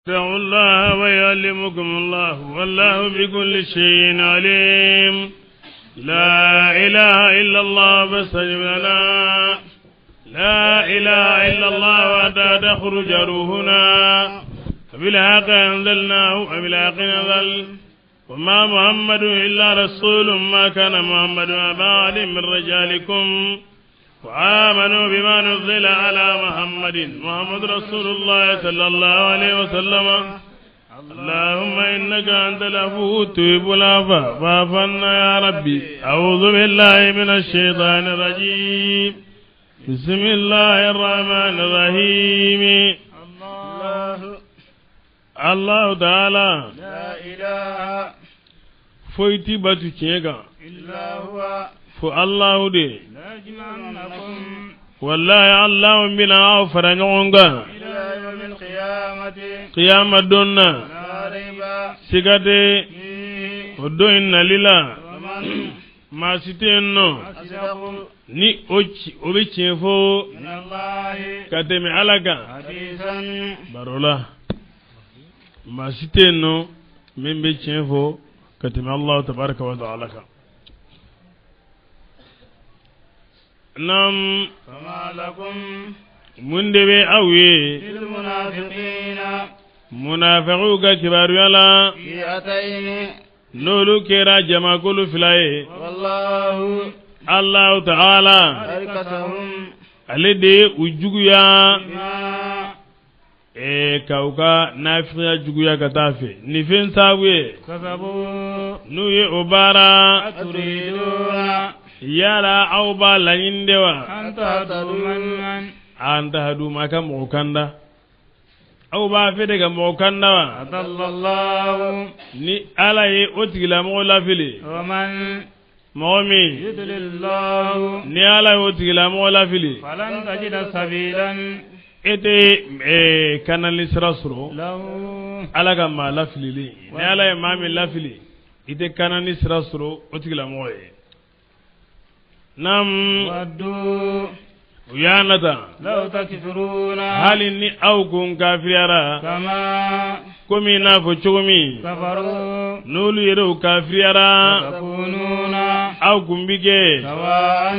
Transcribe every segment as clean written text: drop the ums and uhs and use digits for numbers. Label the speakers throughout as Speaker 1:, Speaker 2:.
Speaker 1: اتقوا الله ويعلمكم الله والله بكل شيء عليم. لا إله إلا الله فاستجب لنا. لا إله إلا الله وحده تخرج روحنا. وبالحق أنزلناه وبالحق نزل. وما محمد إلا رسول ما كان محمد أبا أحد من رجالكم وآمنوا بما نزل على محمد رسول الله صلى الله عليه وسلم. اللهم إنك أنت العفو تحب العفو فاعف عنا يا ربي. أعوذ بالله من الشيطان الرجيم. بسم الله الرحمن الرحيم. الله تعالى
Speaker 2: لا إله
Speaker 1: فويتي باتو كيغا
Speaker 2: إلا هو
Speaker 1: فالله دي
Speaker 2: ليجمعنكم
Speaker 1: والله الله بنا فرنونغا
Speaker 2: إلى يوم القيامة
Speaker 1: قيامة دونا
Speaker 2: لا ريب
Speaker 1: سيغاتي
Speaker 2: فيه.
Speaker 1: ودوين للا
Speaker 2: ومن
Speaker 1: ما سيتينو
Speaker 2: أصدق
Speaker 1: ni obi chefo
Speaker 2: من الله
Speaker 1: katemi alaga
Speaker 2: حديثا
Speaker 1: barola ma siteno membe chefo katemi Allah tabaraka wa ta'ala nam
Speaker 2: فما لكم
Speaker 1: mundebe awe
Speaker 2: في المنافقين
Speaker 1: munafiqu ga kibaru yala
Speaker 2: فئتين
Speaker 1: nolu kera jama kulu filaye
Speaker 2: والله
Speaker 1: Allah ta'ala
Speaker 2: أركسهم
Speaker 1: alide ujuguya
Speaker 2: بما
Speaker 1: kauka nafiya juguya katafe ni fen sabuye
Speaker 2: كسبوا
Speaker 1: nuye obara
Speaker 2: أتريدون
Speaker 1: yala auba lanyindewa
Speaker 2: أن تهتدوا من
Speaker 1: anta hadu maka mukanda auba fede ga mukanda wa
Speaker 2: أضل الله
Speaker 1: ni alaye otigila mo lafili
Speaker 2: ومن
Speaker 1: momi
Speaker 2: يضلل الله
Speaker 1: ni alaye otigila mo lafili
Speaker 2: فلن تجد سبيلا
Speaker 1: ete kanali sirasuro
Speaker 2: له
Speaker 1: alaga ma lafili ni alaye mami lafili ite kanali sirasuro otigila mo ye nam
Speaker 2: ودوا
Speaker 1: uyanata
Speaker 2: لو تكفرون
Speaker 1: hali ni au kun kafiriyara
Speaker 2: كما
Speaker 1: komi na fo cogomi
Speaker 2: كفروا
Speaker 1: nolu yero kafiriyara
Speaker 2: تكونون
Speaker 1: au kun bige
Speaker 2: سواء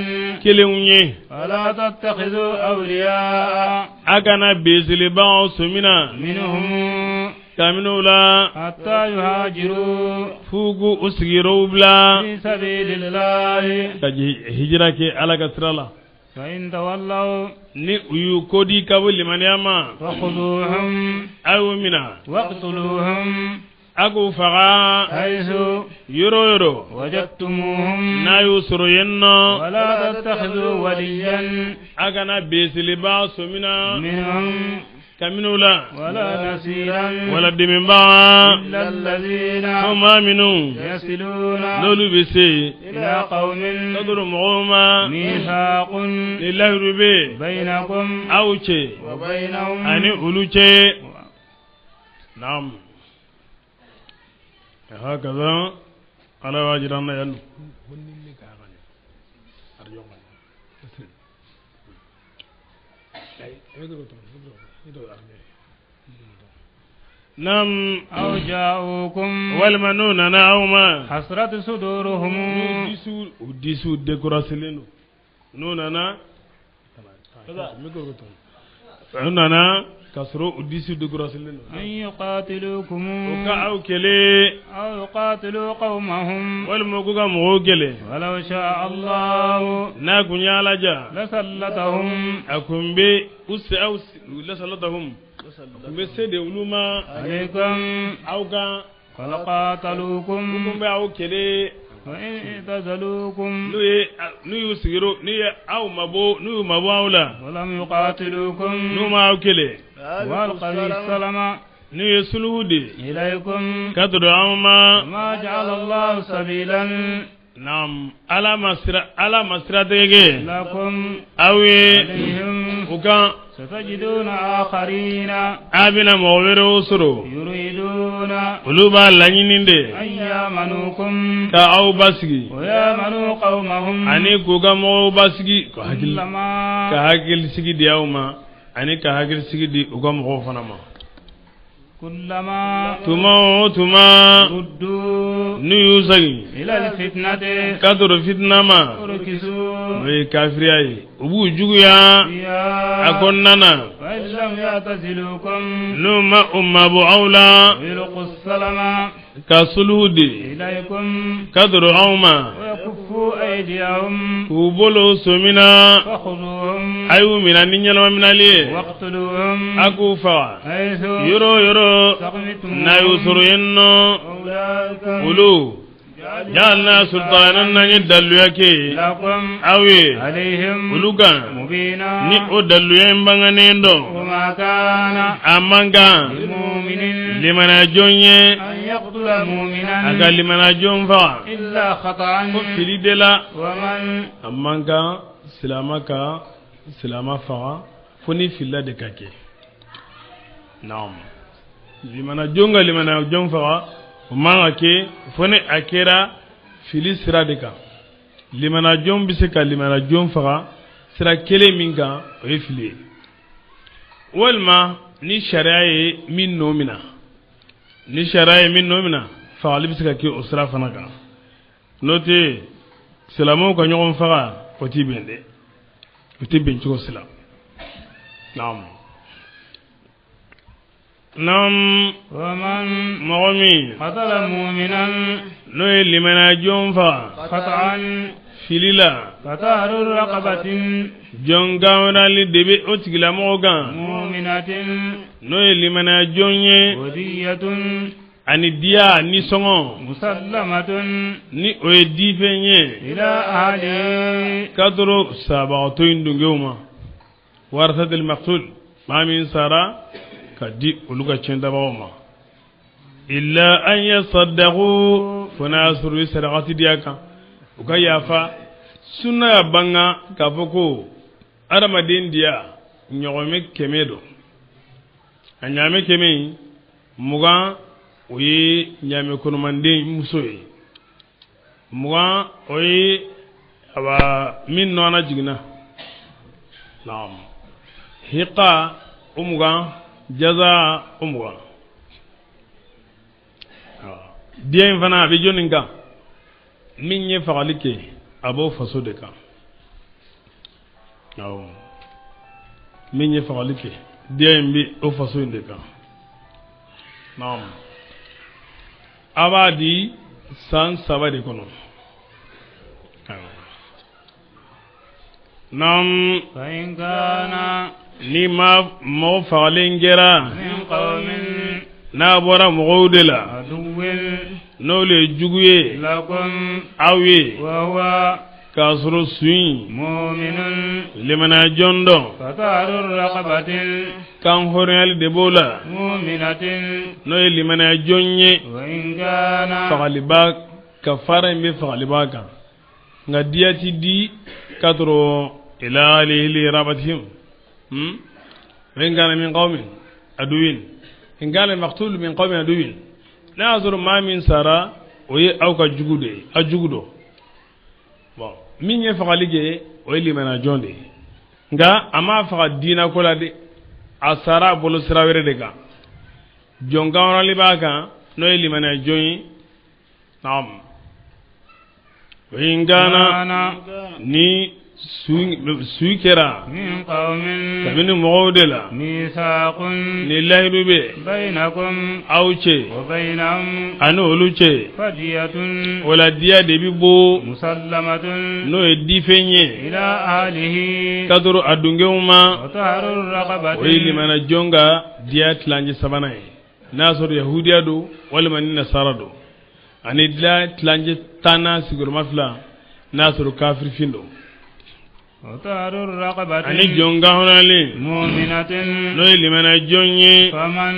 Speaker 1: kelenw ye
Speaker 2: فلا تتخذوا أولياء
Speaker 1: agana besilibaw somina
Speaker 2: منهم
Speaker 1: kaminu la
Speaker 2: حتى يهاجروا
Speaker 1: fugu usigirow bila
Speaker 2: في سبيل الله
Speaker 1: kaji hijira ke alaga sirala
Speaker 2: فإن تولوا
Speaker 1: ni uyu kodi kabu limaniyama
Speaker 2: فخذوهم
Speaker 1: ayu mina
Speaker 2: واقتلوهم
Speaker 1: agu faga
Speaker 2: حيث
Speaker 1: yoro yoro
Speaker 2: وجدتموهم
Speaker 1: na yu soro yenno
Speaker 2: ولا تتخذوا وليا
Speaker 1: agana besiliba somina
Speaker 2: منهم
Speaker 1: kaminu la
Speaker 2: ولا نصيرا
Speaker 1: wala dimimba
Speaker 2: إلا الذين
Speaker 1: kuma minu
Speaker 2: يصلون
Speaker 1: nolu bese
Speaker 2: إلى قوم
Speaker 1: taduru mugoma
Speaker 2: ميثاق
Speaker 1: lillahi rube
Speaker 2: بينكم
Speaker 1: auche
Speaker 2: وبينهم
Speaker 1: ani uluche nam hakaza ala wajiranna yallu nam
Speaker 2: أو جاءوكم
Speaker 1: walmanuna nauma
Speaker 2: حسرة صدورهم
Speaker 1: disu decoraseleno nunana nunana kasro disu decoraseleno
Speaker 2: أن يقاتلوكم
Speaker 1: ka au kele
Speaker 2: أو يقاتلوا قومهم
Speaker 1: walmoguga mogo kele
Speaker 2: ولو شاء الله
Speaker 1: na kunyalaja
Speaker 2: لسلطهم
Speaker 1: akumbe usse au lasalatahum akumbe sede uluma
Speaker 2: عليكم
Speaker 1: auga
Speaker 2: فلقاتلوكم
Speaker 1: kumbe au kele
Speaker 2: وإن اعتزلوكم
Speaker 1: nuyu sigiro nuyu au mabo aula
Speaker 2: ولم يقاتلوكم
Speaker 1: numa au kele
Speaker 2: وألقوا السلام
Speaker 1: nuyu sulhudi
Speaker 2: إليكم
Speaker 1: kadro amma
Speaker 2: ما جعل الله سبيلا
Speaker 1: nam ala masira tege
Speaker 2: لكم
Speaker 1: awe
Speaker 2: عليهم
Speaker 1: ukan
Speaker 2: ستجدون آخرين
Speaker 1: abina mawere usuru
Speaker 2: يريدون
Speaker 1: uluba lanyininde
Speaker 2: أن يامنوكم
Speaker 1: ka au basigi
Speaker 2: ويامنوا قومهم
Speaker 1: ani kuga maw basigi ka
Speaker 2: كلما
Speaker 1: hakil sigi di awma ani ka hakil sigi di uga maw fanama
Speaker 2: كلما
Speaker 1: تما
Speaker 2: ردوا
Speaker 1: نيوسغي
Speaker 2: إلى الفتنة
Speaker 1: كدر فتنة ما
Speaker 2: أركسوا
Speaker 1: كافرياي أبو جويا
Speaker 2: فيها
Speaker 1: أكوننا
Speaker 2: فإن لم يعتزلوكم
Speaker 1: نوما أبو أولا
Speaker 2: ويلقوا السلام
Speaker 1: كسلودي
Speaker 2: إليكم
Speaker 1: كدر أوما
Speaker 2: ويكفوا أيديهم
Speaker 1: كوبولو سمنا
Speaker 2: فخذوهم
Speaker 1: أيو من النيل ومن عليه
Speaker 2: واقتلوهم
Speaker 1: أكوفا
Speaker 2: حيث
Speaker 1: يرو
Speaker 2: سقمتموهم
Speaker 1: نايوسر ينو
Speaker 2: أولئك
Speaker 1: ولو جعلنا سلطانا يدلو يكي
Speaker 2: لكم
Speaker 1: أوي
Speaker 2: عليهم
Speaker 1: ولوكا
Speaker 2: مبينا
Speaker 1: ni o dallu yembanga nendo
Speaker 2: وما كان
Speaker 1: amanga
Speaker 2: لمؤمن
Speaker 1: limana jonye
Speaker 2: أن يقتل مؤمنا
Speaker 1: aga limana jonfa
Speaker 2: إلا خطأ
Speaker 1: ko filidela
Speaker 2: ومن
Speaker 1: amanga silama faga foni filla de kake naam limana jonfa manga ke foni akera fili sira de ka limana jon bise ka limana jon faga sira kele minga o fili walma ni sharia ye min nomina fagali bise ka ke o sira fana kan note silamo ka ɲɔgɔn faga o ti bɛn dɛ o ti bɛn cogo sila nam
Speaker 2: ومن
Speaker 1: mɔgɔ min
Speaker 2: قتل مؤمنا
Speaker 1: n'o ye limana jon faga
Speaker 2: خطأ
Speaker 1: fili la
Speaker 2: فتحرير رقبة
Speaker 1: jon gawnali de bɛ o tigilamɔgɔ kan
Speaker 2: مؤمنة
Speaker 1: n'o ye limana jon ye
Speaker 2: ودية
Speaker 1: ani diya ni sɔngɔ
Speaker 2: مسلمة
Speaker 1: ni o ye difɛn ye
Speaker 2: إلى أهله
Speaker 1: kadoro sabagatɔ in dungew ma warasatil maqtul maa min sara ka di olu ka tiɲɛtabagaw ma illa an yasaddaqu fo n'a y'a sɔrɔ u ye sarakati diya kan u ka yafa sunna ya banga k'a fɔ ko adamaden diya ɲɔgɔnmɛ 100 don a ɲaamɛ 100 in 20 o ye ɲaamɛ kɔnɔmanden muso ye 20 o ye aba min nɔɔna jiginna naam hiqa o 20 jaza o 20 diya in fana a bɛ jɔnni kan min ye fagali kɛ a b'o faso de kan min ye fagali kɛ diya in bɛ o faso in de kan naam a b'a di san 3 de kɔnɔ naam
Speaker 2: فإن كان
Speaker 1: ni ma mɔgɔ fagalen kɛra
Speaker 2: من قوم
Speaker 1: n'a bɔra mɔgɔw de la
Speaker 2: عدو
Speaker 1: n'olu ye jugu ye
Speaker 2: لكم
Speaker 1: aw ye
Speaker 2: وهو
Speaker 1: k'a sɔrɔ su in
Speaker 2: مؤمن
Speaker 1: limana jɔn dɔn
Speaker 2: فتحرير رقبة
Speaker 1: kan hɔrɔnyali de b'o la
Speaker 2: مؤمنة
Speaker 1: n'o ye limana jɔn ye
Speaker 2: وإن كان
Speaker 1: fagaliba ka fara in bɛ fagaliba kan nka diya ti di ka sɔrɔ ila alihi rabatihim in kana min qawmin aduwin in kana maqtul min qawmin aduwin n'a y'a sɔrɔ maa min sara o ye aw ka jugu de ye a jugu dɔn bon min ye fagali kɛ o ye limana jɔn de ye nka a m'a faga diina ko la de a sara a bolo sira wɛrɛ de kan jɔn kanwarali b'a kan n'o ye limana jɔn ye naam in kana ni su kɛra
Speaker 2: من قوم
Speaker 1: kabini mɔgɔw de la
Speaker 2: ميثاق
Speaker 1: ni lahidu bɛ
Speaker 2: بينكم
Speaker 1: aw cɛ
Speaker 2: وبينهم
Speaker 1: ani olu cɛ
Speaker 2: فدية
Speaker 1: o la diya de bi bɔ
Speaker 2: مسلمة
Speaker 1: n'o ye difɛn ye
Speaker 2: إلى أهله
Speaker 1: ka sɔrɔ a dungenw ma
Speaker 2: وتحرير رقبة
Speaker 1: o ye limana jɔn ka diya tilancɛ 3nan ye n'a sɔrɔ yahudiya don walima ni nasara don ani diya tilancɛ 10nan sigiyɔrɔma 2 n'a sɔrɔ kafirifin don
Speaker 2: وتحرير رقبة
Speaker 1: ani jɔn gahɔnalen
Speaker 2: مؤمنة
Speaker 1: n'o ye limana jɔn ye
Speaker 2: فمن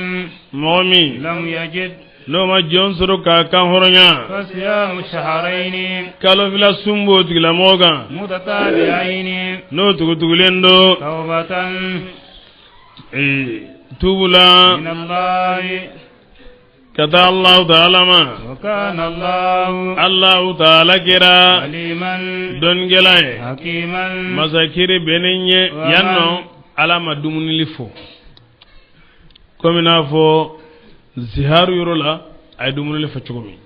Speaker 1: mɔgɔ min
Speaker 2: لم يجد
Speaker 1: n'o ma jɔn sɔrɔ k'a kan hɔrɔnya
Speaker 2: فصيام شهرين
Speaker 1: kalo fila sun b'o tigilamɔgɔ kan
Speaker 2: متتابعين
Speaker 1: n'o tugutugulen do
Speaker 2: توبة
Speaker 1: tubu la
Speaker 2: من الله
Speaker 1: ka taa Allahu Ta'ala ma
Speaker 2: وكان الله
Speaker 1: Allahu Ta'ala kɛra
Speaker 2: عليما
Speaker 1: dɔnkɛla ye
Speaker 2: حكيما
Speaker 1: masakiri bɛnnen ye yan nɔ Ala ma dumunili fɔ komi n'a fɔ ziharu yoro la ay dumuni le fa cogo min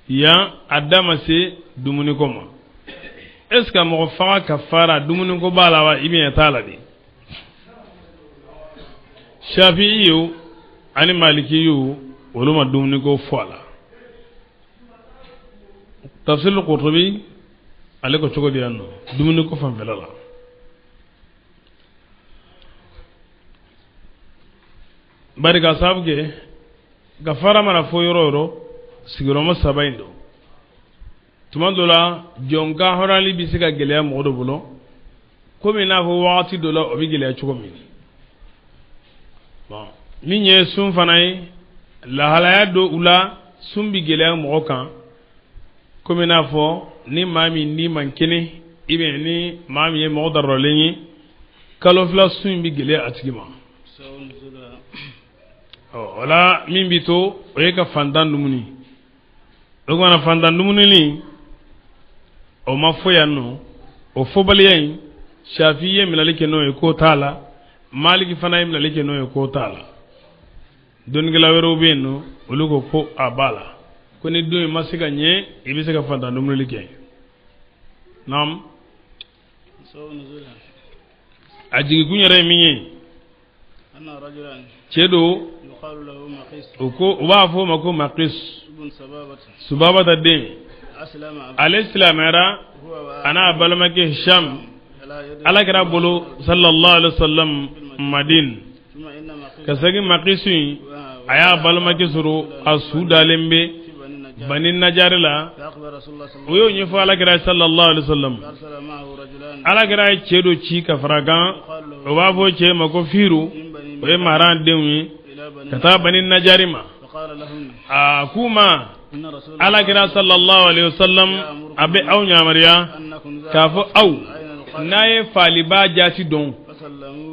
Speaker 1: yan adama se dumuni ko ma est ce que mo faga kafara dumuni ko bala wa ibn taala di shafi'i yo ani maliki yo wolu ma dumuni ko fola tafsir al-qurtubi ale ko cogo di yanno dumuni ko fam felala bari ka sabu ke gafara mana fo yoro yoro sigiroma sabaindo tuma dola jonka horali bi se ka geleya mɔgɔ dɔ bolo komi n'a fɔ wagati dɔ la o bi geleya cogo min bon min ye sun fana ye lahalaya dɔ u la sun bi geleya mɔgɔ kan komi n'a fɔ ni maa min ni man kɛnɛ ni maa min ye mɔgɔ darɔlen ye kalo fila sun bi geleya a tigi ma wala min bi to o ye ka fantan dumuni o kuma na fantan dumuni ni o ma fo yan no o fobaliya in shafi ye minali kɛ n'o ye ko t'a la maliki fana ye minali kɛ n'o ye ko t'a la dɔnnikɛla wɛrɛw bɛ yen no olu ko a b'a la ko ni don in ma se ka ɲɛ i bɛ se ka fantan dumuni kɛ naam a jigikun yɛrɛ ye min ye cɛ do o b'a fɔ o ma ko maqis subabata den ale silamɛra ana balimakɛ hisham alakira bolo sallallahu alaihi wasallam madin ka segin maqisu in a y'a balimakɛ sɔrɔ a su dalen bɛ bani najari la o y'o ɲɛfɔ alakira sallallahu alaihi wasallam alakira ye cɛ do ci ka fara kan o b'a fɔ cɛ ma ko fiiru o ye maran denw ye ka taa bani najari ma a k'u ma alakira sallallahu alaihi wasallam a bɛ aw ɲamariya k'a fɔ aw n'a ye faliba jaati dɔn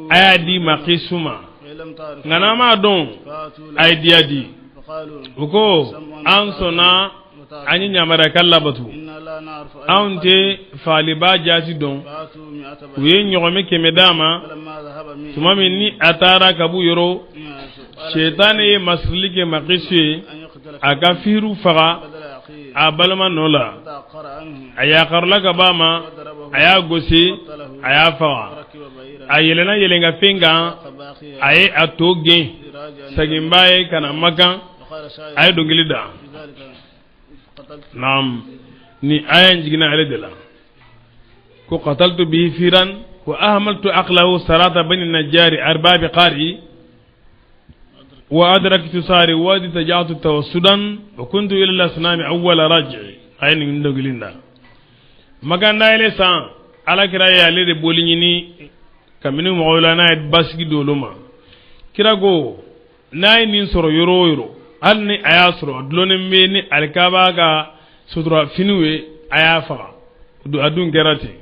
Speaker 1: a y'a di maqisu ma nka n'a m'a dɔn a ye diya di u ko an sɔnna an ye ɲamariya ka labatu anw tɛ faliba jaati dɔn u ye ɲɔgɔmɛ 100 d'a ma tuma min ni a taara ka b'u yɔrɔ shetani ye masirili kɛ maqisu ye a ka fiiru faga a balima nɔ la a yakarila ka b'a ma a y'a gosi a y'a faga a yɛlɛnna yɛlɛn ka fɛn kan a ye a to gɛn saginba ye ka na makan a ye dɔnkili da naam ni aya in jiginna ale de la ko qataltu bihi firan wa ahmaltu aqlahu sarata bani najari arbabi qari وأدركت صار وادي تجعت توسدا وكنت إلى الأصنام أول راجع أين من دقلنا مكان نايل سان على كراية على بوليني كمنو مولانا باسكي دولما كراغو ناي نينسر يرو أني أياسر دلون ميني الكاباغا سطرا فينوي أيافا أدون كراتي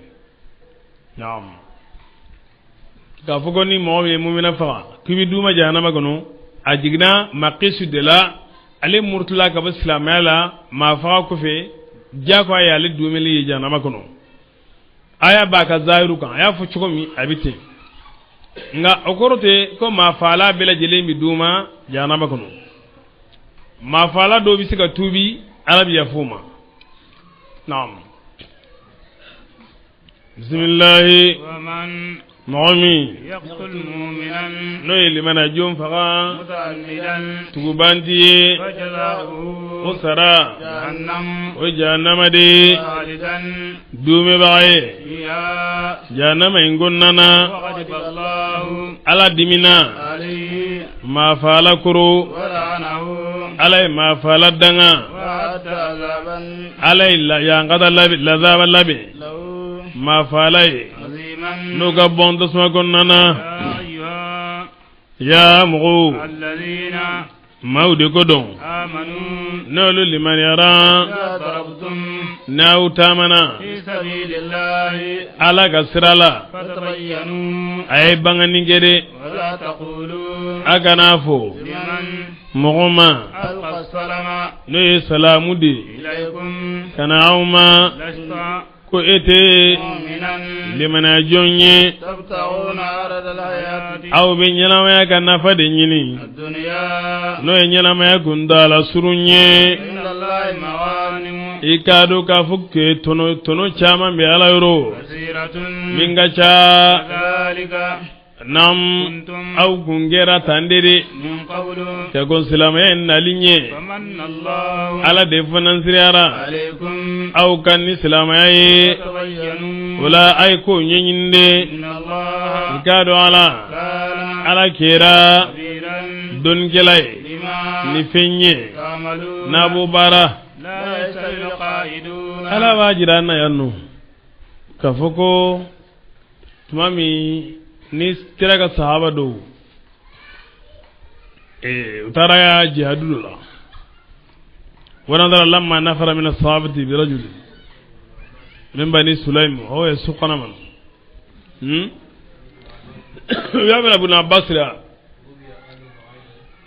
Speaker 1: نعم كافوكوني مومي مومينا فا كيبي دوما جهنم كنو ajigna maqisu de la ale murtala ka islamaya la ma fa ko fe jako ay ale dumeli janama kono aya ba ka zairu kan aya fu chuko mi abite nga okorote ko ma fala bela jele mi duma janama kono ma fala do bi sika tubi arabiya fuma naam bismillah
Speaker 2: wa man
Speaker 1: Naomi
Speaker 2: يقتل مؤمنا
Speaker 1: noy limana jom faga
Speaker 2: متعمدا
Speaker 1: tugubanti
Speaker 2: فجزاؤه
Speaker 1: usara
Speaker 2: جهنم
Speaker 1: o jahannama de
Speaker 2: خالدا
Speaker 1: dume baye
Speaker 2: فيها
Speaker 1: jahannama ingonnana
Speaker 2: وغضب الله
Speaker 1: ala dimina
Speaker 2: عليه
Speaker 1: ma fala kuro
Speaker 2: ولعنه
Speaker 1: ala ma fala danga
Speaker 2: وأعد عذابا
Speaker 1: ala ya ngada la zaba labe
Speaker 2: له
Speaker 1: ma fala
Speaker 2: عظيما
Speaker 1: no ga bon dasma gonnana
Speaker 2: يا أيها
Speaker 1: ya mugu
Speaker 2: الذين
Speaker 1: mawde kodon
Speaker 2: آمنوا
Speaker 1: nolu liman yara
Speaker 2: لا ضربتم
Speaker 1: na utamana
Speaker 2: في سبيل الله
Speaker 1: ala ka sirala
Speaker 2: فتبينوا
Speaker 1: ay bangani gede
Speaker 2: ولا تقولوا
Speaker 1: akana fo
Speaker 2: لمن
Speaker 1: mogoma
Speaker 2: ألقى السلام
Speaker 1: no ye salamu de
Speaker 2: إليكم
Speaker 1: kana awma
Speaker 2: لست
Speaker 1: ko ete
Speaker 2: mu'minan
Speaker 1: limana jonye
Speaker 2: tabtaguna arada alhayati
Speaker 1: aw be ñanamaya ka nafa de ñini
Speaker 2: ad-dunya
Speaker 1: no ye ñanamaya kundala surunye
Speaker 2: inda allahi maghanimu
Speaker 1: i kaadu ka fukke tono caman be ala yoro
Speaker 2: kasiratun
Speaker 1: min ka ca
Speaker 2: dhalika
Speaker 1: nam
Speaker 2: kuntum
Speaker 1: aw kungera tandiri
Speaker 2: min qablu
Speaker 1: ka gon silamaya nalinye
Speaker 2: famanna allahu
Speaker 1: ala de finansiriyara
Speaker 2: alaykum
Speaker 1: aw kan ni silamaya ye
Speaker 2: tabayyanu
Speaker 1: wala ay ko ñeñinde
Speaker 2: inna allaha
Speaker 1: i kaadu ala
Speaker 2: kana
Speaker 1: ala kera
Speaker 2: kabiran
Speaker 1: don kelay
Speaker 2: bima
Speaker 1: ni fenye
Speaker 2: ta'malun
Speaker 1: nabu bara
Speaker 2: la yastawi alqa'iduna
Speaker 1: ala ba jira na yanno ka foko tumami ni kira ka sahaba do utara ya jihadu la wana dara lamma nafara min as-sahabati bi rajul min bani sulaim huwa yasuqana man ya bin abu nabasra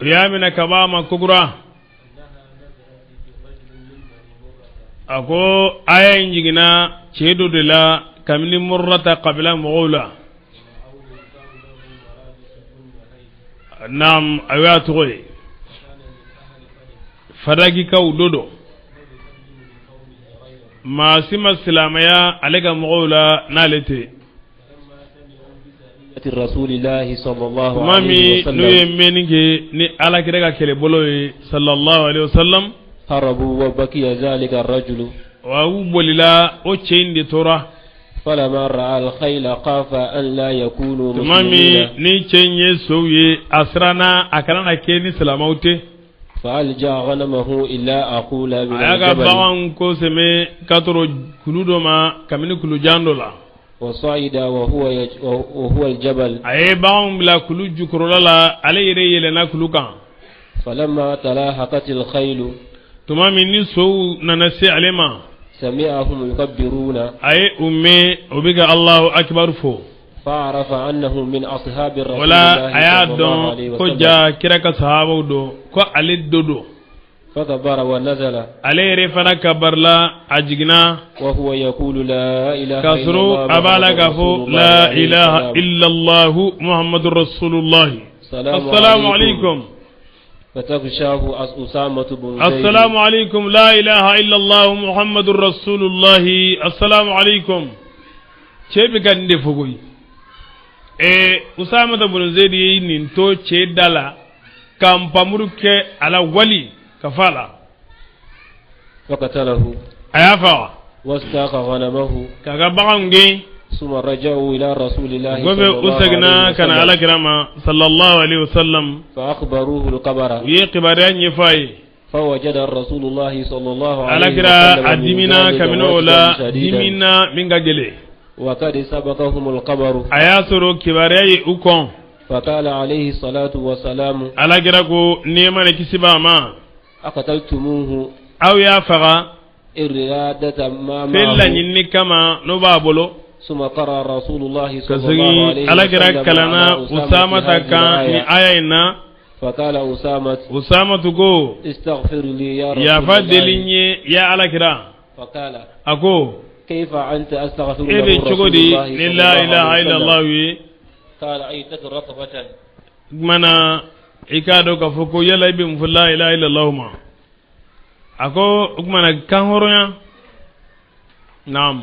Speaker 1: ya min kabama kubra ako aya injigina cedo de la kamini murrata qabla mughula nam ayatu goy fadagi kaw dodo ma sima silamaya alega mughula nalete
Speaker 3: rasulillahi sallallahu
Speaker 1: mami
Speaker 3: alaihi wasallam
Speaker 1: nuye menige ni ala kirega kele boloy sallallahu alaihi wasallam
Speaker 3: harabu wa bakiya zalika ar-rajulu
Speaker 1: wa ubolila o ceinde tora
Speaker 3: فلما رأى الخيل خاف أن لا يكونوا
Speaker 1: mami
Speaker 3: مسلمين
Speaker 1: ni cenye soye asrana akarana keni salamaute
Speaker 3: فألجأ غنمه إلا أقول من
Speaker 1: ayaga
Speaker 3: الجبل
Speaker 1: bawan ko seme katoro kuludo ma kamini kulu jandola
Speaker 3: وصعد وهو الجبل
Speaker 1: aye bawan bila kulu jukurolala ale yere yele na kulu kan
Speaker 3: فلما تلاحقت الخيل
Speaker 1: tumami ni sow nana se alema
Speaker 3: سمعهم يكبرون
Speaker 1: aye umme obiga Allahu akbar fo
Speaker 3: فعرف أنه من أصحاب الرسول
Speaker 1: wala
Speaker 3: الله
Speaker 1: aya
Speaker 3: صلى الله عليه
Speaker 1: don ko
Speaker 3: وسلم
Speaker 1: ja kiraka sahaba do ko ale dodo
Speaker 3: فكبر ونزل
Speaker 1: ale yere fana kabarla ajigna
Speaker 3: وهو يقول لا إله إلا
Speaker 1: kasru
Speaker 3: الله
Speaker 1: abala
Speaker 3: محمد
Speaker 1: gafo
Speaker 3: رسول الله
Speaker 1: la
Speaker 3: عليه
Speaker 1: ilaha
Speaker 3: السلام.
Speaker 1: illa Allah muhammadur rasulullah assalamu alaikum
Speaker 3: فتغشاه أسامة بن زيد
Speaker 1: السلام عليكم لا إله إلا الله محمد رسول الله السلام عليكم شيء كان دفوي أسامة بن زيد ننتو شيء دالا كم بمرك على ولي كفالا
Speaker 3: فقتله
Speaker 1: أيافا
Speaker 3: واستاق غنمه
Speaker 1: كغبانغي
Speaker 3: ثم رجعوا إلى رسول الله
Speaker 1: gobe
Speaker 3: صلى الله
Speaker 1: usagna
Speaker 3: عليه
Speaker 1: kana ala
Speaker 3: وسلم
Speaker 1: kirama sallallahu alaihi wasallam
Speaker 3: فأخبروه القبر
Speaker 1: yi qibaran yifai
Speaker 3: فوجد الرسول الله صلى الله
Speaker 1: ala
Speaker 3: عليه
Speaker 1: kira
Speaker 3: وسلم من
Speaker 1: adimina
Speaker 3: ذلك
Speaker 1: kamino
Speaker 3: وجدا
Speaker 1: la
Speaker 3: شديدا
Speaker 1: dimina minga gele
Speaker 3: وقد سبقهم القبر
Speaker 1: aya soro kibarai ukon
Speaker 3: فقال عليه الصلاة والسلام
Speaker 1: ala kira ko nema ne kisiba ma
Speaker 3: أقتلتموه
Speaker 1: aw ya faga
Speaker 3: إرادة ما
Speaker 1: fella
Speaker 3: معه
Speaker 1: nyinni kama no babolo
Speaker 3: ثم قرأ رسول الله صلى الله
Speaker 1: kasigi
Speaker 3: عليه
Speaker 1: ala kira
Speaker 3: وسلم
Speaker 1: kalana
Speaker 3: على
Speaker 1: usama
Speaker 3: في هذه
Speaker 1: taka ni
Speaker 3: الآية.
Speaker 1: aya ina
Speaker 3: فقال أسامة
Speaker 1: usama tugo
Speaker 3: استغفر لي يا رسول
Speaker 1: ya
Speaker 3: الله
Speaker 1: fadelinye ya ala kira
Speaker 3: فقال
Speaker 1: ako
Speaker 3: كيف أنت أستغفر له
Speaker 1: ebe
Speaker 3: رسول
Speaker 1: chogodi
Speaker 3: الله
Speaker 1: ni
Speaker 3: صلى
Speaker 1: la
Speaker 3: الله
Speaker 1: ilaha
Speaker 3: عليه
Speaker 1: illa allah
Speaker 3: وسلم
Speaker 1: wi
Speaker 3: قال عيدة رطبة
Speaker 1: mana ikado ka foko yala ibe mu la ilaha illa allah ma ako mana kan horonya nam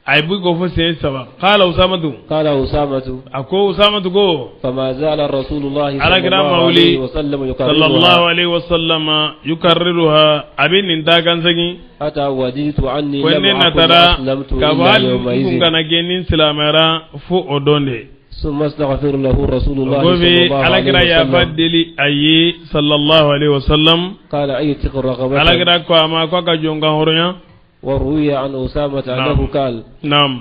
Speaker 1: ay bu go fo sen saba qala usamatu
Speaker 3: قال أسامة
Speaker 1: ako usamatu go
Speaker 3: فما زال رسول الله
Speaker 1: على
Speaker 3: صلى
Speaker 1: كلام
Speaker 3: الله
Speaker 1: مولي
Speaker 3: عليه وسلم
Speaker 1: sallallahu
Speaker 3: يكررها
Speaker 1: alaihi wasallam yukarriruha abin inta kan sagi
Speaker 3: حتى وديت عني لم
Speaker 1: wenne
Speaker 3: أكن
Speaker 1: natara
Speaker 3: أسلمت
Speaker 1: ka
Speaker 3: إلا
Speaker 1: bal
Speaker 3: يومئذ
Speaker 1: kun kana genin silamera fu odonde
Speaker 3: ثم استغفر له رسول الله صلى
Speaker 1: gobe
Speaker 3: الله
Speaker 1: ala kira
Speaker 3: عليه
Speaker 1: ya
Speaker 3: وسلم
Speaker 1: faddeli ayi sallallahu alaihi wasallam
Speaker 3: قال عيتق
Speaker 1: ala
Speaker 3: رغبة
Speaker 1: kira ko ama ko ka jonga horonya
Speaker 3: وروي عن أسامة
Speaker 1: نعم.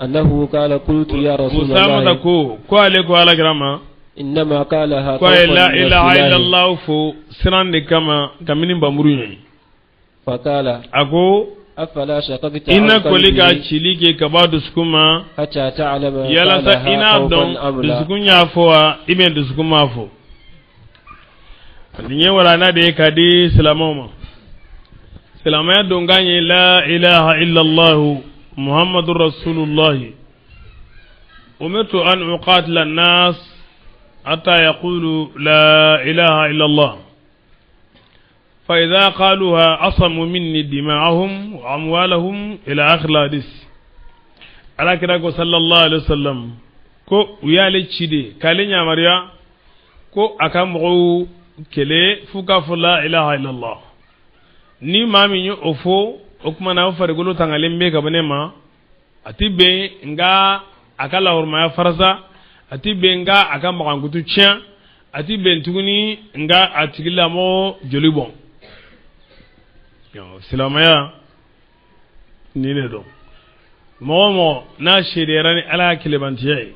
Speaker 3: أنه قال قلت يا رسول
Speaker 1: usama ta
Speaker 3: الله
Speaker 1: ko ale ko ala kira ma
Speaker 3: إنما قالها
Speaker 1: ko
Speaker 3: خوفا
Speaker 1: la
Speaker 3: من
Speaker 1: ilaha illa
Speaker 3: السلاح.
Speaker 1: allah fu sirande kama kamini bamuru yi
Speaker 3: فقال
Speaker 1: ako
Speaker 3: أفلا شققت
Speaker 1: ina
Speaker 3: عن
Speaker 1: kolika
Speaker 3: قلبي
Speaker 1: chilike ka ba duskuma
Speaker 3: حتى تعلم
Speaker 1: yala sa
Speaker 3: قالها
Speaker 1: ina don
Speaker 3: خوفا أم لا
Speaker 1: duskun ya fowa ibe duskun ma fo dinye wala na de ka di silamoma silamaya don ganye la ilaha illallah muhammadur rasulullah umirtu an uqatila an-nas hatta yaqulu la ilaha illallah fa idha qaluha asamu minni dima'ahum wa amwalahum ila akhir hadis ala kira ko sallallahu alaihi wasallam ko uyale chide kale nyamariya ko akamu kele fuka la ilaha illallah ni mami nyo ofo okuma farigolo tangalembe kabanema atibe nga akala hormaya farza atibe nga akamakangutu tia atibe ntuguni nga atigila mo jolibon yo silamaya ni ne do momo na shediyarani ala kilebantiye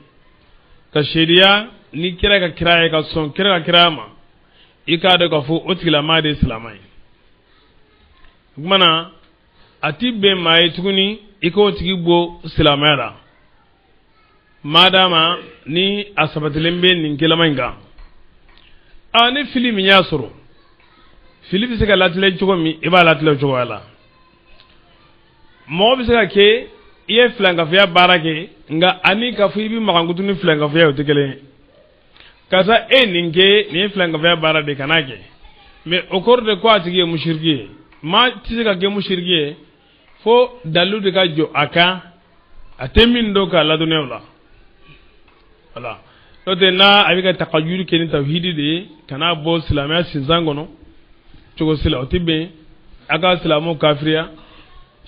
Speaker 1: ka shediya ni kira ka kiraye ka son kira ka kirama ika da ka fu otigila ma de silamai mana atibe mai tuguni iko tigbo silamara madama ni asabatilembe nin kelamainga ani filimi nyasoro filipi se ka latile chogo mi iba latile chogo ala mo bi se ka ke iye flanga fiya barake nga ani ka fu ibi makangutu ni flanga fiya utekele kasa ninge ni flanga fiya barade kanake me okorde ko atige mushirki ma tise ka ke mushirki fo dalu de ka jo aka atemin do ka la dunewla wala to de na abika taqayyur ke ni tawhidi de kana bo islamia sinzangono chogo sila otibe aga islamu kafiriya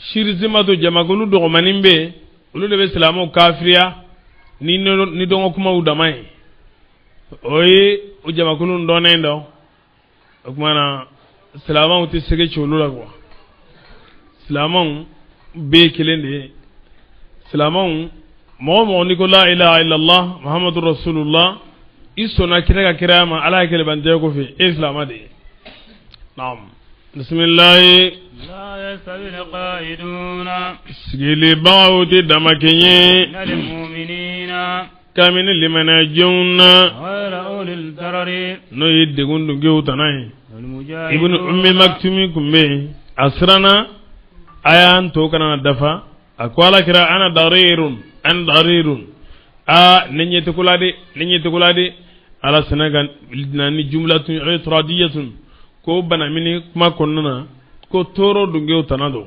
Speaker 1: shirizima to jamagulu do manimbe ulu de islamu kafiriya ni dongo kuma udamai oyi o jamagulu ndone ndo okmana islamu ti sege cholula kwa islamu be kelende islamu mo ni ko la ilaha illallah muhammadur rasulullah isona kiraka kirama ala kele bande ko fi islam de naam bismillah
Speaker 2: لا يستوي القائدون
Speaker 1: sigili bawti damakenye
Speaker 2: من المؤمنين
Speaker 1: kamin limanajuna
Speaker 2: غير أولي الضرر
Speaker 1: no yidgundu gewtanai
Speaker 2: والمجاهدون
Speaker 1: ibnu ummi maktumi kumbe asrana ayan to kana dafa akwala kira ana darirun a ninyete kulade ala sanagan nani jumlatun i'tiradiyatun ko bana mini kuma konnana ko toro dungew tanado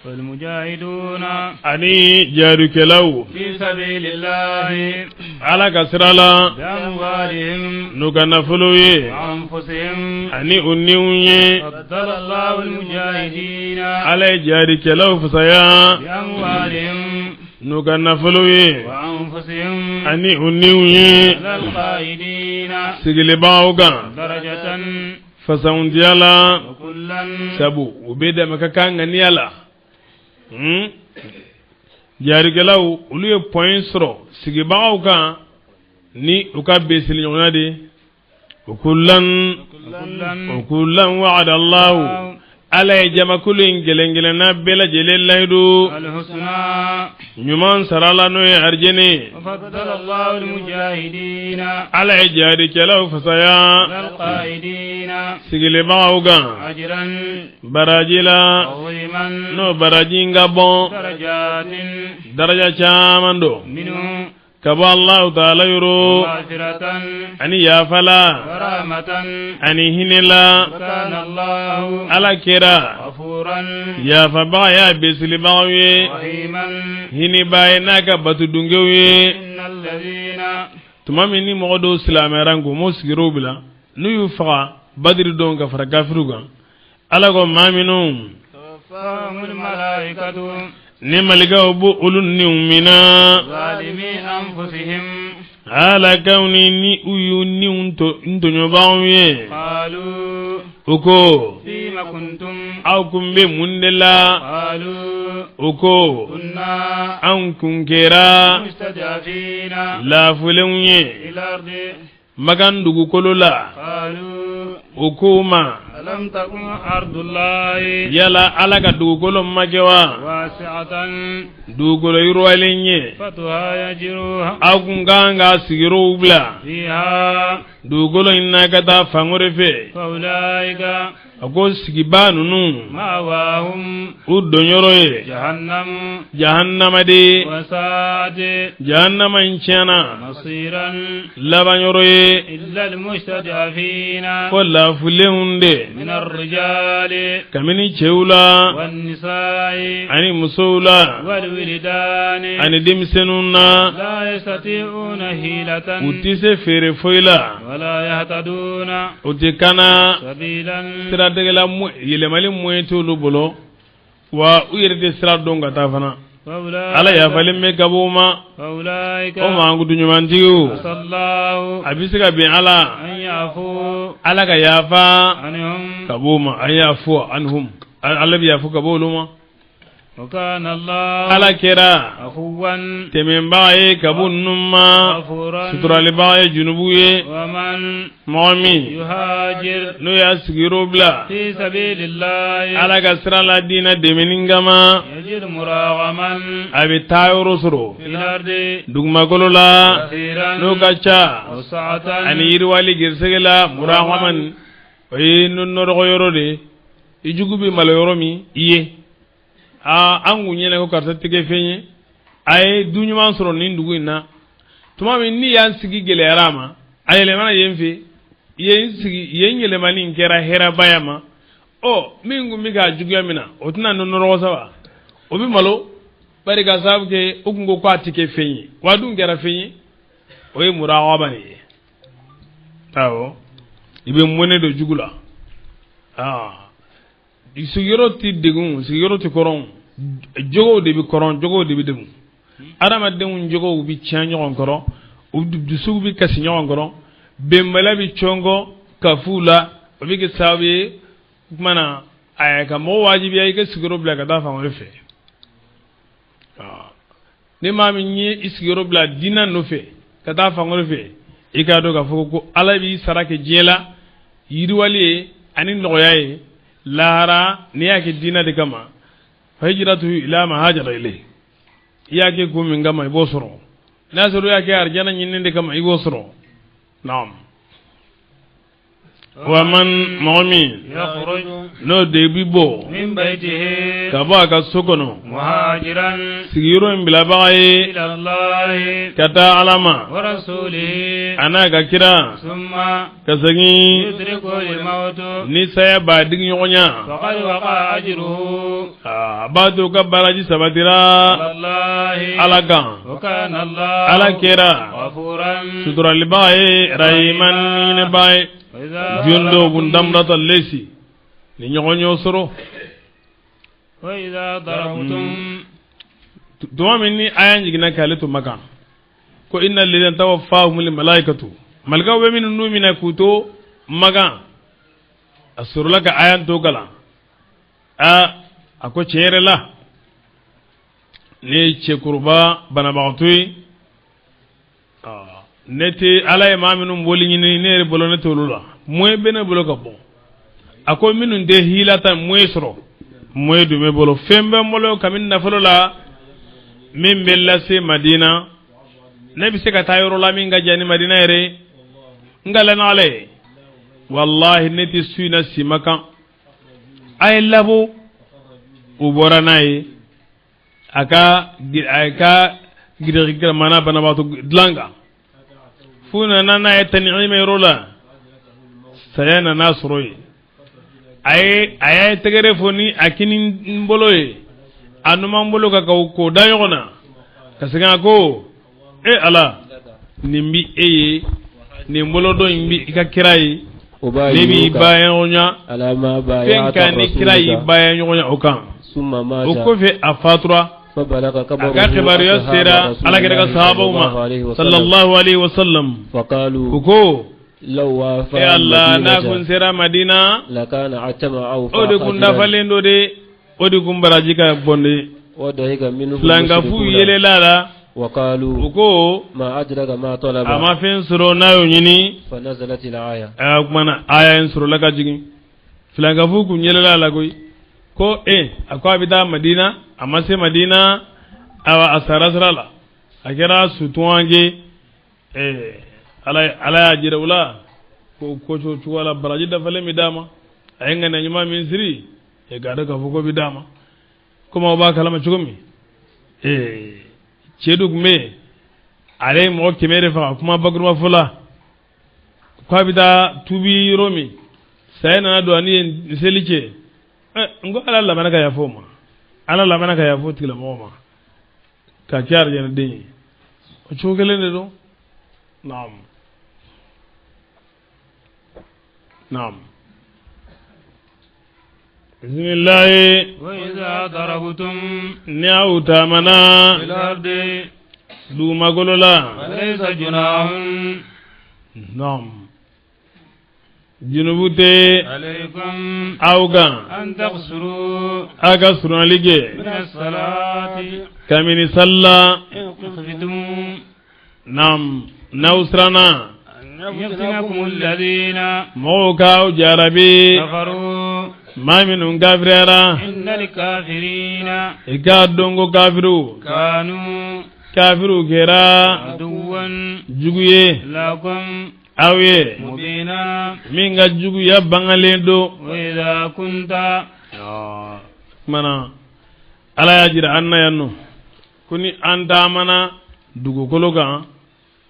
Speaker 2: والمجاهدون
Speaker 1: ani jaru kelaw
Speaker 2: في سبيل الله
Speaker 1: ala kasrala
Speaker 2: بأموالهم
Speaker 1: nugana fuluye
Speaker 2: وأنفسهم
Speaker 1: ani unniunye
Speaker 2: فضل الله المجاهدين
Speaker 1: ala jaru kelaw fusaya
Speaker 2: بأموالهم
Speaker 1: nugana fuluye
Speaker 2: وأنفسهم
Speaker 1: ani unniunye
Speaker 2: على القائدين
Speaker 1: sigili bawga
Speaker 2: درجة
Speaker 1: fasaundiyala
Speaker 2: وكلا
Speaker 1: sabu ubeda makakanga niyala jarigelaw ulu ye point soro sigibagaw kan ni uka besili ɲɔgɔnna de ukullan wa'ada allahu ala ye jamakulu in gelen-gelenna bɛɛ lajɛlen layidu
Speaker 2: الحسنى
Speaker 1: ɲuman sarala n'o ye arijɛnɛ
Speaker 2: وفضل الله المجاهدين
Speaker 1: ala ye jarikɛlaw fasaya
Speaker 2: على القائدين
Speaker 1: sigilibagaw kan
Speaker 2: أجرا
Speaker 1: baraji la
Speaker 2: عظيما
Speaker 1: n'o baraji ka bɔn
Speaker 2: درجات
Speaker 1: daraja caman do
Speaker 2: منه
Speaker 1: ka bɔ allahu taala yoro
Speaker 2: مغفرة
Speaker 1: ani yafala
Speaker 2: ورحمة
Speaker 1: ani hinela
Speaker 2: وكان الله
Speaker 1: ala kera
Speaker 2: غفورا
Speaker 1: yafabaga ya besilibagaw ye
Speaker 2: رحيما
Speaker 1: hiniba ye n'a ka batu dunkew ye
Speaker 2: إن الذين
Speaker 1: tuma min ni mɔgɔ dɔw silamɛra ko mo sigirow bila n'u y'u faga badiri dɔn ka fara kafiru kan ala ko maa minnu
Speaker 2: توفاهم الملائكة
Speaker 1: ni malikaw bo olu niw mina
Speaker 2: ظالمي أنفسهم
Speaker 1: ala kawni ni u y'u niw ntoɲɔbagaw ye
Speaker 2: قالوا
Speaker 1: u ko
Speaker 2: فيما كنتم
Speaker 1: aw kun bɛ mun de la
Speaker 2: قالوا
Speaker 1: u ko
Speaker 2: كنا
Speaker 1: an kun kɛra
Speaker 2: مستضعفين
Speaker 1: laafulenw ye
Speaker 2: في الأرض
Speaker 1: magan dugukolo la
Speaker 2: قالوا
Speaker 1: u ko ma
Speaker 2: ألم تكن أرض الله
Speaker 1: yala ala ka dugukolo make wa
Speaker 2: واسعة
Speaker 1: dugukolo yiriwalen ye
Speaker 2: فتهاجروا
Speaker 1: aw kun kan ka sigirow bila
Speaker 2: فيها
Speaker 1: dugukolo in na ka taa fangore fɛ
Speaker 2: فأولئك
Speaker 1: a ko sigiba ninnu
Speaker 2: مأواهم
Speaker 1: u donyɔrɔ ye
Speaker 2: جهنم
Speaker 1: jahannama de
Speaker 2: وساءت
Speaker 1: jahannama in tiɲɛna
Speaker 2: مصيرا
Speaker 1: labanyɔrɔ ye
Speaker 2: إلا المستضعفين
Speaker 1: fo lafulenw de
Speaker 2: من الرجال
Speaker 1: kabini cɛw la
Speaker 2: والنساء
Speaker 1: ani musow la
Speaker 2: والولدان
Speaker 1: ani denmisɛnninw na
Speaker 2: لا يستطيعون حيلة
Speaker 1: u tɛ se feere foyi la
Speaker 2: ولا يهتدون
Speaker 1: u tɛ kana
Speaker 2: سبيلا
Speaker 1: siratigɛla yɛlɛmali moyen t'olu bolo wa u yɛrɛ tɛ sira dɔn ka taa fana ala yafalen bɛ gabo ma
Speaker 2: فأولئك
Speaker 1: o mankutu ɲumantigiw
Speaker 2: عسى الله
Speaker 1: a bɛ se ka bɛn ala
Speaker 2: أن يعفو
Speaker 1: ala ka yafa
Speaker 2: عنهم
Speaker 1: gabo ma an yafu anhum ala bɛ yafu gabo olu ma
Speaker 2: وكان الله
Speaker 1: ala kɛra
Speaker 2: عفوا
Speaker 1: tɛmɛbaga ye gabo ninnu ma
Speaker 2: غفورا
Speaker 1: suturalibaga ye junubu ye
Speaker 2: ومن
Speaker 1: mɔgɔ min
Speaker 2: يهاجر
Speaker 1: n'o y'a sigiyɔrɔ bila
Speaker 2: في سبيل الله
Speaker 1: ala ka sira la diinɛ dɛmɛni kama
Speaker 2: يجد مراغما
Speaker 1: a bɛ taa yɔrɔ sɔrɔ
Speaker 2: في الأرض
Speaker 1: dugumakolo la
Speaker 2: كثيرا
Speaker 1: n'o ka ca
Speaker 2: وسعة
Speaker 1: ani yiriwali gerisɛgɛ la murahaman o ye nɔrɔgɔ yɔrɔ de i jugu bɛ malo yɔrɔ min i ye an kun ɲɛna ko karisa tɛ fɛn ye a ye du ɲuman sɔrɔ nin dugu in na tuma min ni y'an sigi gɛlɛyara a ma a yɛlɛmana yen fɛ yen yɛlɛmani in kɛra hɛrɛba ya ma min kun bɛ k'a juguya min na o tɛna nɔrɔgɔ saba o bɛ malo bari ka sababu kɛ o kun ko k'a tɛ kɛ fɛn ye wa dun kɛra fɛn ye o ye muraqaba de ye awɔ i bɛ mɔnɛ don jugu la sigiyɔrɔ tɛ degun sigiyɔrɔ tɛ kɔrɔn jogow de bɛ kɔrɔn jogow de bɛ degun adamadenw jogow bɛ tiɲɛ ɲɔgɔn kɔrɔ u dusuw bɛ kasi ɲɔgɔn kɔrɔ bɛnbaliya bɛ cɔngɔ kafuw la o bɛ kɛ sababu ye o tuma na ka mɔgɔ wajibiya i ka sigiyɔrɔ bila ka taa fan wɛrɛ fɛ ni maa min ye i sigiyɔrɔ bila diinɛ nɔfɛ ka taa fan wɛrɛ fɛ i k'a dɔn k'a fɔ ko ala b'i sara kɛ diɲɛ la yiriwali ye ani nɔgɔya ye lahara n'i y'a kɛ diinɛ de kama fa hijratuhu ila ma hajara ilayhi i y'a kɛ ko min kama i b'o sɔrɔ n'a sɔrɔ i y'a kɛ arijana ɲinini de kama i b'o sɔrɔ naam wa man mɔgɔ min
Speaker 2: يخرج
Speaker 1: n'o de bi bɔ
Speaker 2: من بيته
Speaker 1: ka bɔ a ka so kɔnɔ
Speaker 2: مهاجرا
Speaker 1: sigiyɔrɔ in bilabaga ye
Speaker 2: إلى الله
Speaker 1: ka taa ala ma
Speaker 2: ورسوله
Speaker 1: a n'a ka kira
Speaker 2: ثم
Speaker 1: ka segin
Speaker 2: يدركه الموت
Speaker 1: ni saya b'a digi ɲɔgɔn ɲa
Speaker 2: فقد وقع أجره
Speaker 1: a b'a to ka baraji sabatira
Speaker 2: على الله
Speaker 1: ala kan
Speaker 2: وكان الله
Speaker 1: ala kɛra
Speaker 2: غفورا
Speaker 1: suturalibaga ye rahiman ɲinɛbaga ye jundo bundamrata lesi ni ɲɔgɔn y'o sɔrɔ
Speaker 2: وإذا ضربتم
Speaker 1: tuma min ni aya jiginna k'ale to makan ko inna alladhina tawaffahumul malaikatu malikaw bɛ minnu n'u minɛ k'u to makan a sɔrɔla ka aya to kalan a ko tiɲɛ yɛrɛ la ne ye cɛkɔrɔba banabagatɔ ye ne tɛ ala ye maa minnu boli ɲini ne yɛrɛ bolo ne t'olu la moyen bɛ ne bolo ka bɔ a ko minnu tɛ hilata moyen sɔrɔ moyen dun bɛ bolo fɛn bɛ n bolo kabini nafolo la min bɛ lase madina ne bɛ se ka taa yɔrɔ la min ka jan ni madina yɛrɛ n ka lana ala ye wallahi ne tɛ su in na sima kan a ye labɔ u bɔra n'a ye a ka girimana banabagatɔ dilan kan fu nana n'a ye tanima yɔrɔ la saya nana sɔrɔ yen a y'a tɛgɛrɛ fɔ ni a kini n bolo ye a numan bolo ka k'o da ɲɔgɔn na ka segin a ko ala nin bi e ye nin bolo dɔ in bi i ka kira ye ne b'i ba ɲɔgɔn ɲa fɛn ka ni kira y'i ba ɲɔgɔn ɲa o kan o kɔfɛ a fatura a ka kibaruya sera alakira ka sahabaw ma sallallahu alaihi wasallam u ko Allah n'a kun sera Madina o de kun dafalen do de o de kun baraji ka bonde filankafu yelela la u ko a ma fɛn sɔrɔ n'a y'o ɲini a kumana aya in sɔrɔla ka jigin filanga fu ku nyelela la koy ko akwa bita madina amase madina awa asarasra la akira sutuanje ala ya jira wala ko wala baraji da fale mi dama ayenga na nyuma min siri e gada ka fuko bi dama kuma ba kalama chugumi cheduk me are mo kemere fa kuma bagruma fula kwa bita tubi romi sai na do ani seliche ngo ala la manaka ya foma ala la manaka ya foti la moma ka kyar jena de o chogele ne do نعم بسم الله
Speaker 2: وإذا ضربتم
Speaker 1: نعو تامنا
Speaker 2: في الأرض
Speaker 1: دوما قلولا
Speaker 2: فليس جناح
Speaker 1: نعم جنوبتي
Speaker 2: عليكم
Speaker 1: أوغا
Speaker 2: أن تقصروا
Speaker 1: أقصرنا لجي
Speaker 2: من الصلاة
Speaker 1: كمن صلى
Speaker 2: إن خفتم
Speaker 1: نعم نوسرنا
Speaker 2: يفتنكم الذين
Speaker 1: موكاو جاربي
Speaker 2: كفروا
Speaker 1: ما من كافرين
Speaker 2: إن الكافرين
Speaker 1: إكادونغو كافرو
Speaker 2: كانوا
Speaker 1: كافرو كيرا
Speaker 2: عدوا
Speaker 1: جوغيه
Speaker 2: لكم
Speaker 1: أويه
Speaker 2: مبينا
Speaker 1: minga jugu ya bangalen do
Speaker 2: وإذا كنت
Speaker 1: mana ala ya jira anna yanno kuni anda mana dugu kologa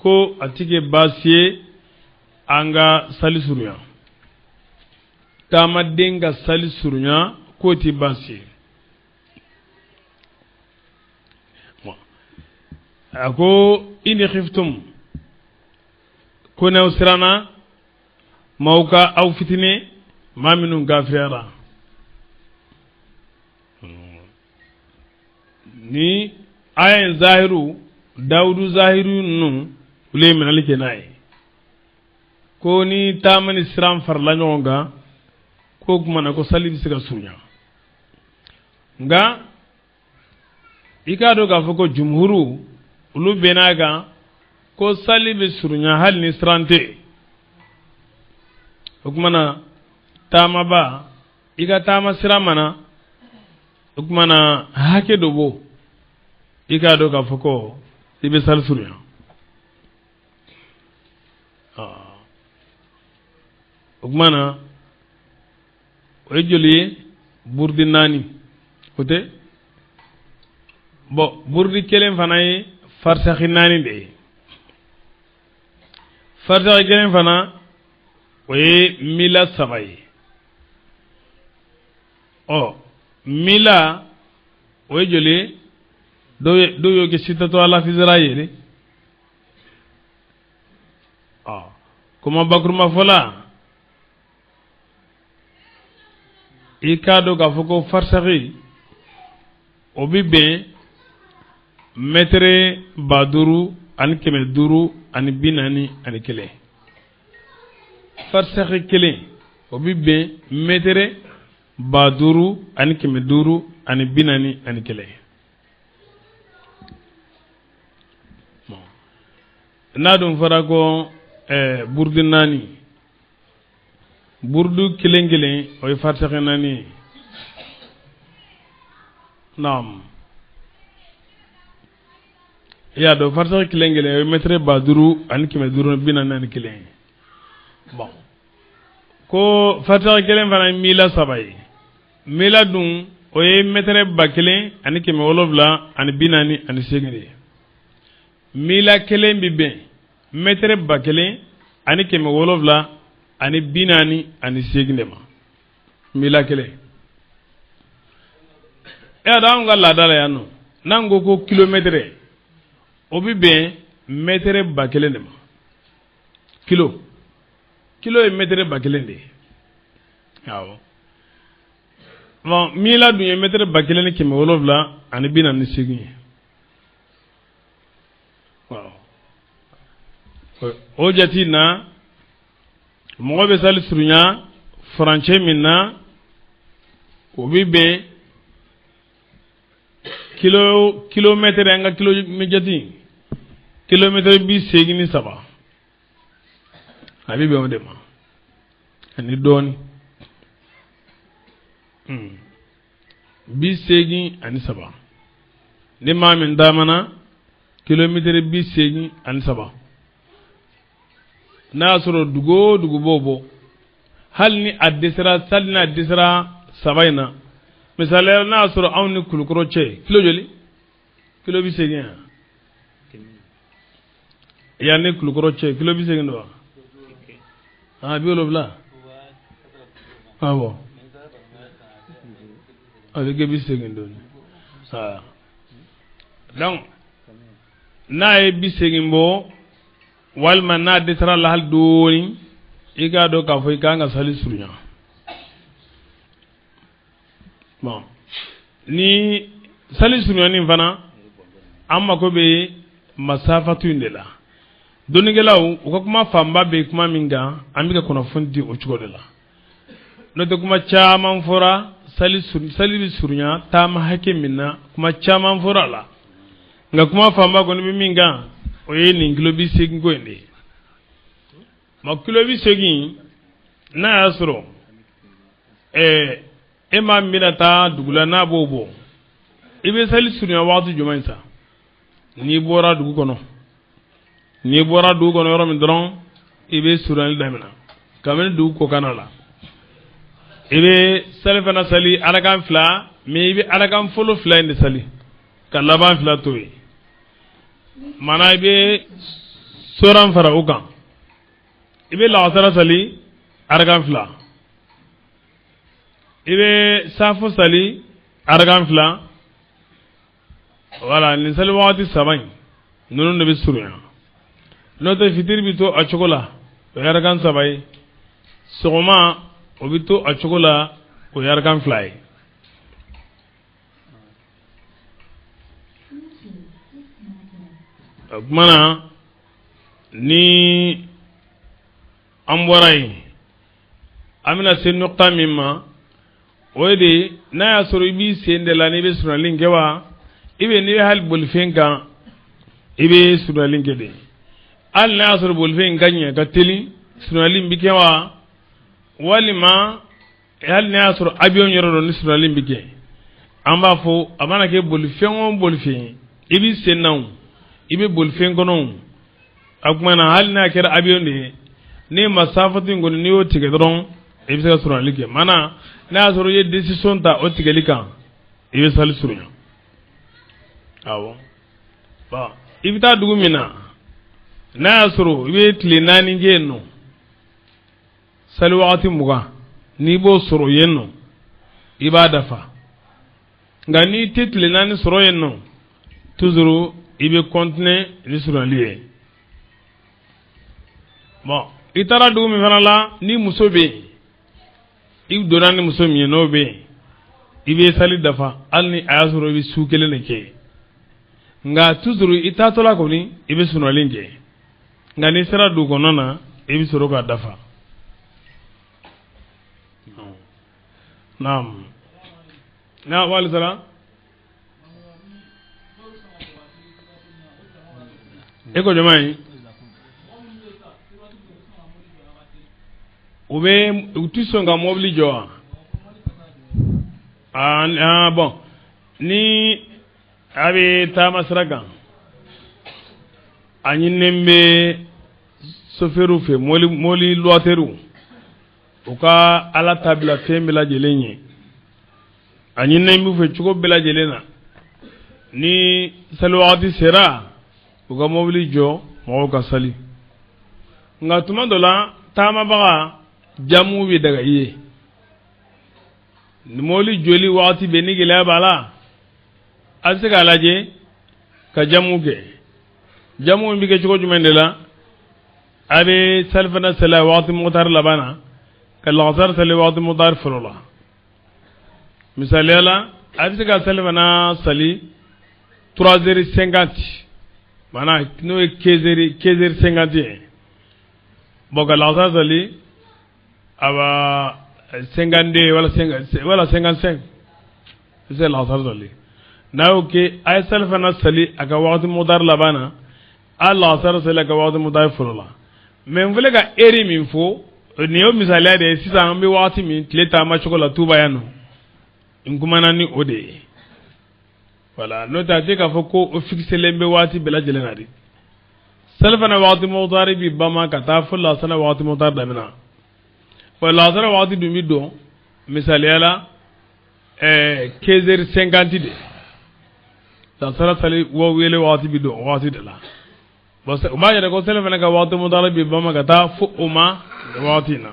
Speaker 1: ko atike basiye anga salisurunya kama denga salisurunya ko ti basiye ako ini khiftum kuna usrana mauka au fitine ma minun gafira ni ayen zahiru daudu zahiru nun ule min alike naye ko ni tamani siram farla nyonga ko kuma na ko salibi siga sunya nga ikado ga foko jumhuru ulu benaga ko salibi sunya hal ni srante ukmana tama ba iga tama siramana ukmana hake dobo ikado ga foko ibe sal sunya ukmana ojoli burdi nani ote bo burdi kelen fanaye farsakhi nani de farsakhi kelen fana oye mila sabaye mila ojoli do yoge sitato ala fizra yele kuma bakruma fola ikado ga foko farsakhi obi ben metre baduru an keme duru an binani an kele farsakhi kele obi ben metre baduru an keme duru an binani an kele nadum farago burdu nani burdu kilengele oy farsakhi nani nam ya do farsakhi kilengele oy metre baduru an keme duru binani an kele bon ko farsakhi kelen fana mila sabay mila dun oy metre bakele an keme wolofla an binani an segere mila kelen bi ben metre bakele ani keme wolofla ani binani ani segindema mila kelen adam ga ladala yano nango ko kilometre obi ben metre bakele ndema kilo e metre bakele de yawo bon mila du e metre bakele ni keme wolofla ani binani seginde waaw o jati na mo be sal surunya français minna o bi be kilometre anga kilo mi jati kilometre bi segini saba abi be o de ma ani doni 87 ni maa min daamana kilomètre 87 n'a sɔrɔ dugu o dugu b'o bɔ hali ni a dɛsɛra saba in na misali n'a sɔrɔ anw ni Kulukɔrɔ cɛ kilo joli kilo 80 yan ni Kulukɔrɔ cɛ kilo 80 don wa bi wolonwula awɔ a bɛ kɛ 80 dɔɔni donc n'a ye 80 bɔ walima n'a dɛsɛra la hali dɔɔni i k'a dɔn k'a fɔ i kan ka sali surunya bon ni sali surunyani fana an mako bɛ masafatu in de la dɔnnikɛlaw u ka kuma fanba bɛ kuma min kan an bɛ ka kunnafoni di o cogo de la n'o tɛ kuma caman fɔra sali bɛ surunya taama hakɛ min na kuma caman fɔra a la nka kuma fanba kɔni bɛ min kan o ye nin kilo 80 ko in de ye ma kilo 80 n'a y'a sɔrɔ e ma mina taa dugu la n'a b'o bɔ i bɛ sali surunya waati jumɛn sa n'i bɔra dugu kɔnɔ yɔrɔ min dɔrɔn i bɛ surunyali daminɛ kabini dugu kɔkanna la i bɛ sali fana sali arakan 2 mais i bɛ arakan fɔlɔ 2 in de sali ka laban 2 to yen mana i bɛ soran fara o kan i bɛ laasara sali arakan 2 i bɛ safo sali arakan 2 wala nin sali waati 3 in ninnu de bɛ surunya n'o tɛ fitiri bɛ to a cogo la o ye arakan 3 ye sɔgɔma o bɛ to a cogo la o ye arakan 2 ye o kumana ni an bɔra yen an bɛna se nɔkta min ma o ye de n'a y'a sɔrɔ i b'i sen de la n'i bɛ surunyali kɛ wa i bɛ n'i bɛ hali bolifɛn kan i bɛ surunyali kɛ de hali n'a y'a sɔrɔ bolifɛn ka ɲɛ ka teli surunyali bɛ kɛ wa walima hali n'a y'a sɔrɔ avion yɔrɔ dɔ ni surunyali bɛ kɛ an b'a fɔ a mana kɛ bolifɛn o bolifɛn i b'i sen na i bɛ bolifɛn kɔnɔ a kumana hali n'a kɛra avion de ye ni masafatu in kɔni n'i y'o tigɛ dɔrɔn i bɛ se ka surunyali kɛ mana n'a y'a sɔrɔ i ye décision ta o tigɛli kan i bɛ sali surunya awɔ bon i bɛ taa dugu min na n'a y'a sɔrɔ i bɛ tile 4 kɛ yen nɔ sali wagati 20 n'i b'o sɔrɔ yen nɔ i b'a dafa nka n'i tɛ tile 4 sɔrɔ yen nɔ toujours i bɛ continuer ni surunyali ye bon i taara dugu min fana la ni muso bɛ yen i donna ni muso min ye n'o bɛ yen i bɛ sali dafa hali ni a y'a sɔrɔ i bɛ su kelen de kɛ nka toujours i taatɔla kɔni i bɛ surunyali kɛ nka n'i sera dugu kɔnɔ na i bɛ sɔrɔ k'a dafa naam na wali sara e ko jama ye u ti sɔn ka mobili jɔ wa bon ni a bɛ taama sira kan a ɲininen bɛ sofɛriw fɛ mobili luwatɛriw u ka ala tabila fɛn bɛɛ lajɛlen ye a ɲininen b'u fɛ cogo bɛɛ lajɛlen na ni sali wagati sera u ka mobili jɔ mɔgɔw ka sali nka tuma dɔ la taamabaga jamu bɛ daga i ye ni mobili joli wagati bɛ ni gɛlɛya b'a la a bɛ se k'a lajɛ ka jamu kɛ jamu bɛ kɛ cogo jumɛn de la a bɛ sali fana sali wagati mɔgɔtari laban na ka lagasar sali wagati mɔgɔtari fɔlɔ la misaliya la a bɛ se ka sali fana sali 3h50 maanaam n'o ye 15h50 ye bon ka lagasar sali a b'a 52 wala 55 c'est lagasar sali n'a y'o kɛ a ye sali fana sali a ka wagati mɔgɔtari laban na a lagasar sali a ka wagati mɔgɔtari fɔlɔ la mais n filɛ ka heure min fɔ nin ye misaliya de ye sisan an bɛ wagati min tile taama cogo la Tuuba yan nɔ in kumana ni o de ye voilà n'o tɛ a tɛ k'a fɔ ko o fixelen bɛ waati bɛɛ lajɛlen na de sali fana waati mɔgɔtari bi bama ka taa fo lasana waati mɔgɔtari daminɛ wa lasana waati dun bi don misaliya la 15h50 de lasana sali wo wele waati bi don waati de la bon o b'a yɛrɛ ko sali fana ka waati mɔgɔtari bi bama ka taa fo o ma waati na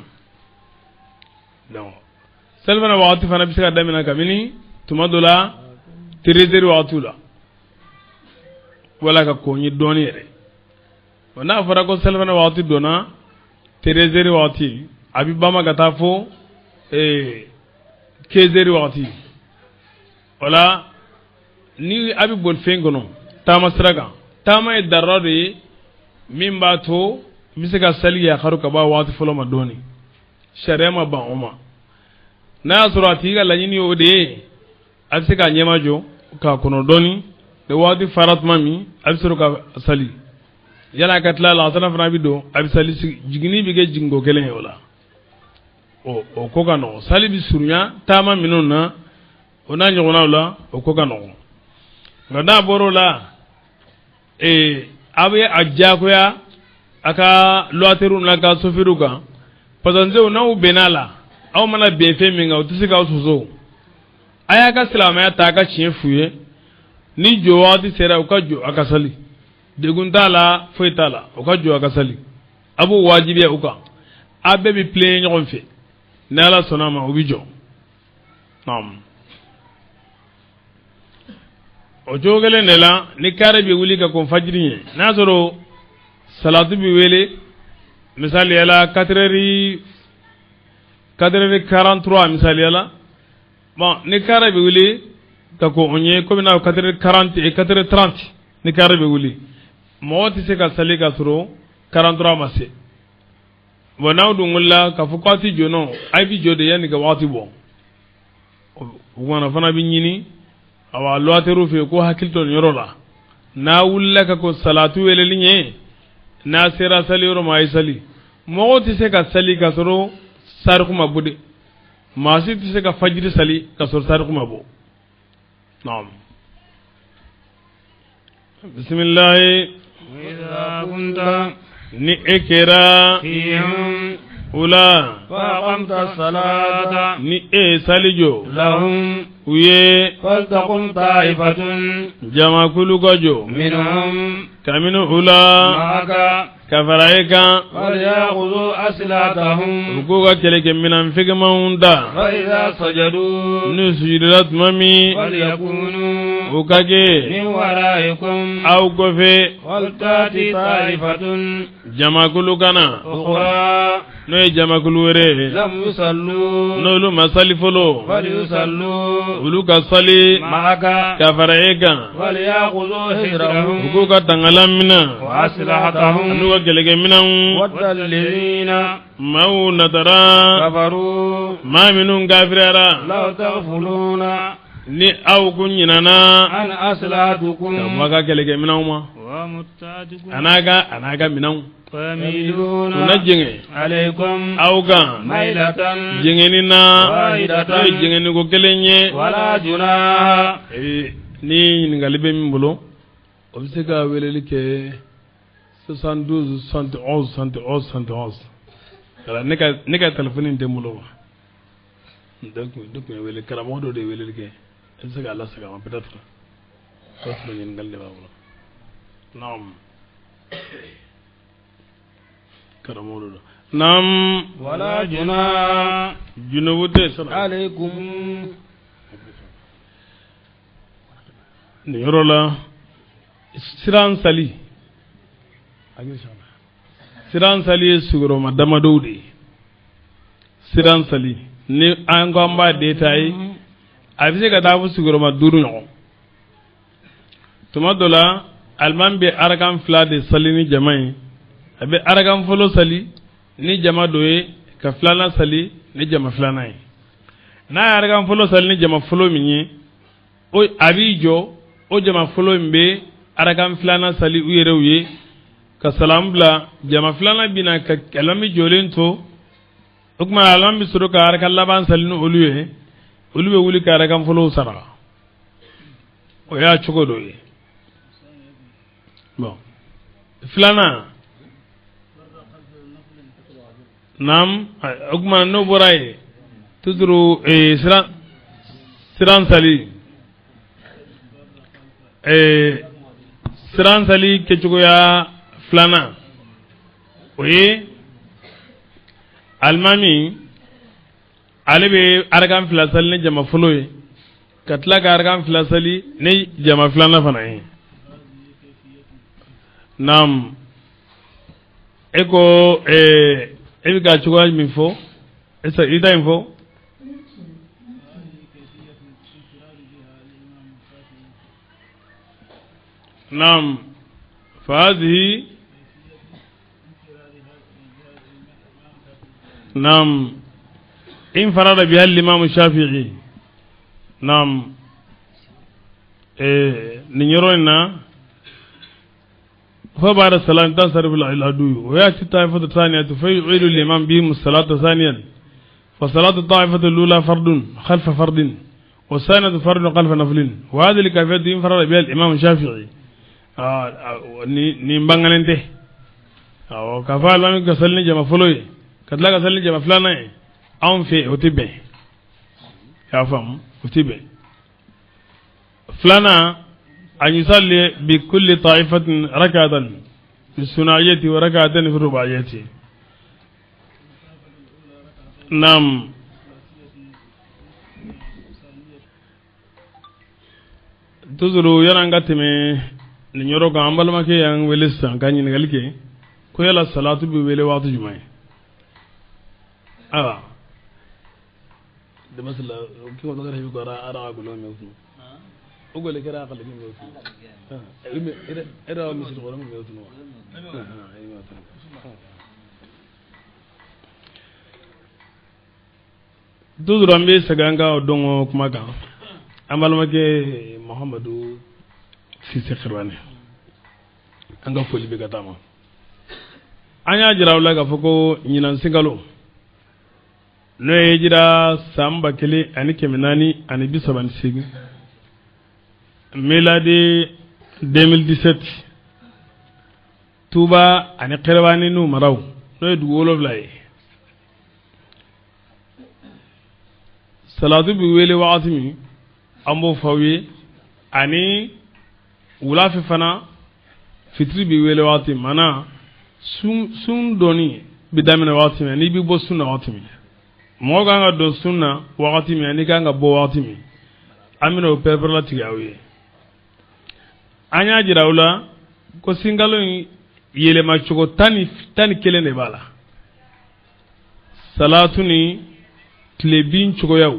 Speaker 1: donc sali fana waati fana bɛ se ka daminɛ kabini tuma dɔ la 13h waati la wala ka koɲi dɔɔni yɛrɛ bon n'a fɔra ko sali fana waati donna 13h waati a bɛ bama ka taa fo 15h waati wala ni a bɛ boli fɛn kɔnɔ taama sira kan taama ye darura de ye min b'a to n bɛ se ka sali yakaru ka bɔ waati fɔlɔ ma dɔɔni sariya ma ban o ma n'a y'a sɔrɔ a tigi ka laɲini o de ye a bɛ se k'a ɲɛma jɔ k'a kɔnɔ dɔɔni ni waati fara tuma min a bɛ sɔrɔ ka sali yala a ka tila la a fana bɛ don a bɛ sali jiginni bɛ kɛ jiginko kelen ye o la o ko ka nɔgɔn sali bɛ surunya taama minnu na o n'a ɲɔgɔnnaw la o ko ka nɔgɔn nka n'a bɔra o la a bɛ a diyagoya a ka lɔtɛriw n'a ka sofɛriw kan pasansew n'aw bɛnn'a la aw mana bɛn fɛn min kan o tɛ se k'aw soso a y'a ka silamɛya ta a ka tiɲɛ f'u ye ni jɔ waati sera u ka jɔ a ka sali degun t'a la foyi t'a la u ka jɔ a ka sali a b'o wajibiya u kan a bɛɛ bɛ tilen ɲɔgɔn fɛ ni Ala sɔnna a ma u bɛ jɔ o cogo kelen de la ni kare bɛ wuli ka kɔn fajiri ye n'a sɔrɔ salatu bɛ wele misaliya la 4h43 misaliya la bon ni kare bɛ wuli ka kɔn o ye komi n'a 4h30 ni kare bɛ wuli mɔgɔ tɛ se ka sali ka sɔrɔ 43 ma se bon n'aw dun wulila ka fɔ k'aw tɛ jɔ nɔ a' bɛ jɔ de yanni ka waati bɔ o kumana fana bɛ ɲini awa lɔtɛriw fɛ ko hakili to nin yɔrɔ la n'a wulila ka ko salatu weleli ye n'a sera sali yɔrɔ ma a ye sali mɔgɔ tɛ se ka sali ka sɔrɔ sariku ma bɔ de maa si tɛ se ka fajiri sali ka sɔrɔ sariku ma bɔ naam bisimilahi ni e kɛra o la ni e ye sali jɔ u ye jamakulu ka jɔ kabini o la ka fara e kan u k'u ka kɛlɛkɛminɛn fɛgɛmanw da n'u sujudira tuma min u ka kɛ aw kɔfɛ jamakulu kana n'o ye jamakulu wɛrɛ ye n'olu ma sali fɔlɔ olu ka sali ka fara e kan u k'u ka tangala minɛ n'u ka kɛlɛkɛminɛnw maaw natara maa minnu kafiriyara ni aw kun ɲinana ka bɔ a ka kɛlɛkɛminɛnw ma a n'a ka minɛnw u na jɛngɛ aw kan jɛngɛni na n'o ye jɛngɛniko kelen ye ni ɲininkali bɛ min bolo o bɛ se ka weleli kɛ 72 71 71 71 voilà ne ka téléphone tɛ n bolo wa donc ye wele karamɔgɔ dɔ de ye weleli kɛ e bɛ se k'a lasegin a ma peut-être ɲininkali de b'a bolo naam karamɔgɔ dɔ naam
Speaker 3: wala juna
Speaker 1: junubu tɛ
Speaker 3: alaykum
Speaker 1: nin yɔrɔ la siran sali ye sigiyɔrɔma damadɔw de ye siran sali ni an ko an b'a détaillé a bɛ se ka taa fo sigiyɔrɔma 5 ɲɔgɔn tuma dɔ la alimami bɛ arakan 2 de sali ni jama ye a bɛ arakan fɔlɔ sali ni jama dɔ ye ka filanan sali ni jama filanan ye n'a ye arakan fɔlɔ sali ni jama fɔlɔ min ye a b'i jɔ o jama fɔlɔ min bɛ arakan filanan sali u yɛrɛw ye ka salamu bila jama filanan bɛ na ka alimami jɔlen to o tuma alimami bɛ sɔrɔ ka arakan laban sali ni olu ye olu be wuli ka rakam folo sara o ya cogo do ye bon filana nam ogma no boraye tuduru siran sali siran sali ke cogo ya filana oye almami alebe argan filasali ne jama folo ye katla ga argan filasali ne jama filana fana ye nam eko ebi ga cogo min fo esa ida info nam fazihi nam in farada biha al-imam shafi'i nam ni yorona fa ba'da salam tasarruf al-adu wa yati ta'ifatu thaniyatu fa yu'idu al-imam bihim as-salata thaniyan fa salatu ta'ifatu al-ula fardun khalfa fardin wa sanatu fardun khalfa naflin wa hadhihi al-kafiyatu in farada biha al-imam shafi'i ni mbangalente aw kafa lam ka salni jama foloye kadla ka salni jama flana on fait otibe ya fam otibe flana an yusalli bi kulli ta'ifatin rak'atan fi sunaiyati wa rak'atan fi rubaiyati nam tuzuru yana ngatime ni nyoro ga ambalma ke yang welisa kanyi ngalike ko yala salatu bi wele waqtu jumay awa de masala ki ko dagara ko ara gulo me wutu ugole kera qal mi wutu era misil ko me wutu no dudura mbe saganga odongo kuma ga ambalma ke muhammadu sisi khirwane anga foli be gatama anya jira wala ga foko nyinan singalo no ye jira samba kele ani keminani ani bisaban sigi miladi 2017 tuba ani khirwani nu maraw no ye duwolo blay salatu bi wele waqtimi ambo fawi ani wula fi fana fitri bi wele waqti mana sun doni bi damina waqti mi ni bi bo sunna waqti mi mo ga nga do sunna waqti mi ni ga nga bo waqti mi amino perperla tigawi anya jirawla ko singalo yele ma chugo tani kele ne bala salatu ni tlebin chugo yaw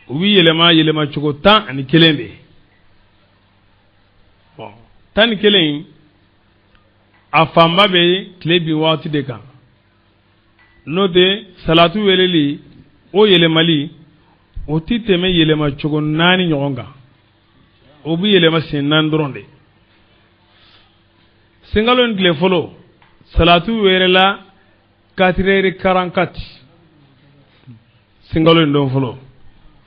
Speaker 1: wi yele ma chugo tan ani kelende bon tani kelen afamba be tlebin waqti de kan no de salatu weleli o yele mali o titeme yele ma chugo nani nyonga o bi yele ma sin nan dronde singalon gle folo salatu werela 4h44 singalon don folo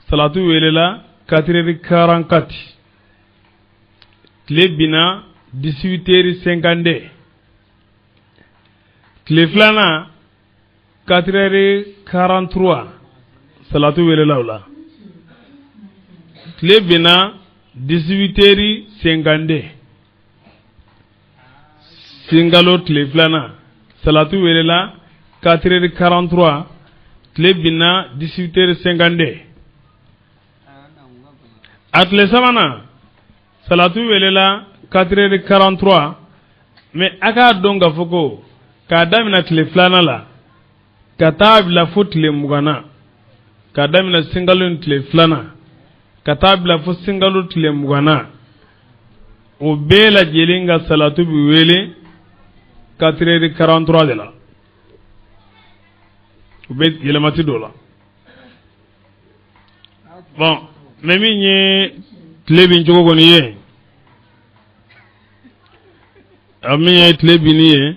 Speaker 1: salatu welela 4h44 tlebina 18h52 tleflana 4h43 salatu welela wala tlebina 18h52 singalo tleflana salatu welela 4h43 tlebina 18h52 atle samana salatu welela 4h43 mais aka donga foko ka damina tleflana la katabla fotle mugana ka damina singalo tleflana katabla fo singalo tle mugana o bela jelinga salatu bi wele 4h43 de la o be yelamati dola bon memi nye tlebin jogo goni ye ami ye tlebin ye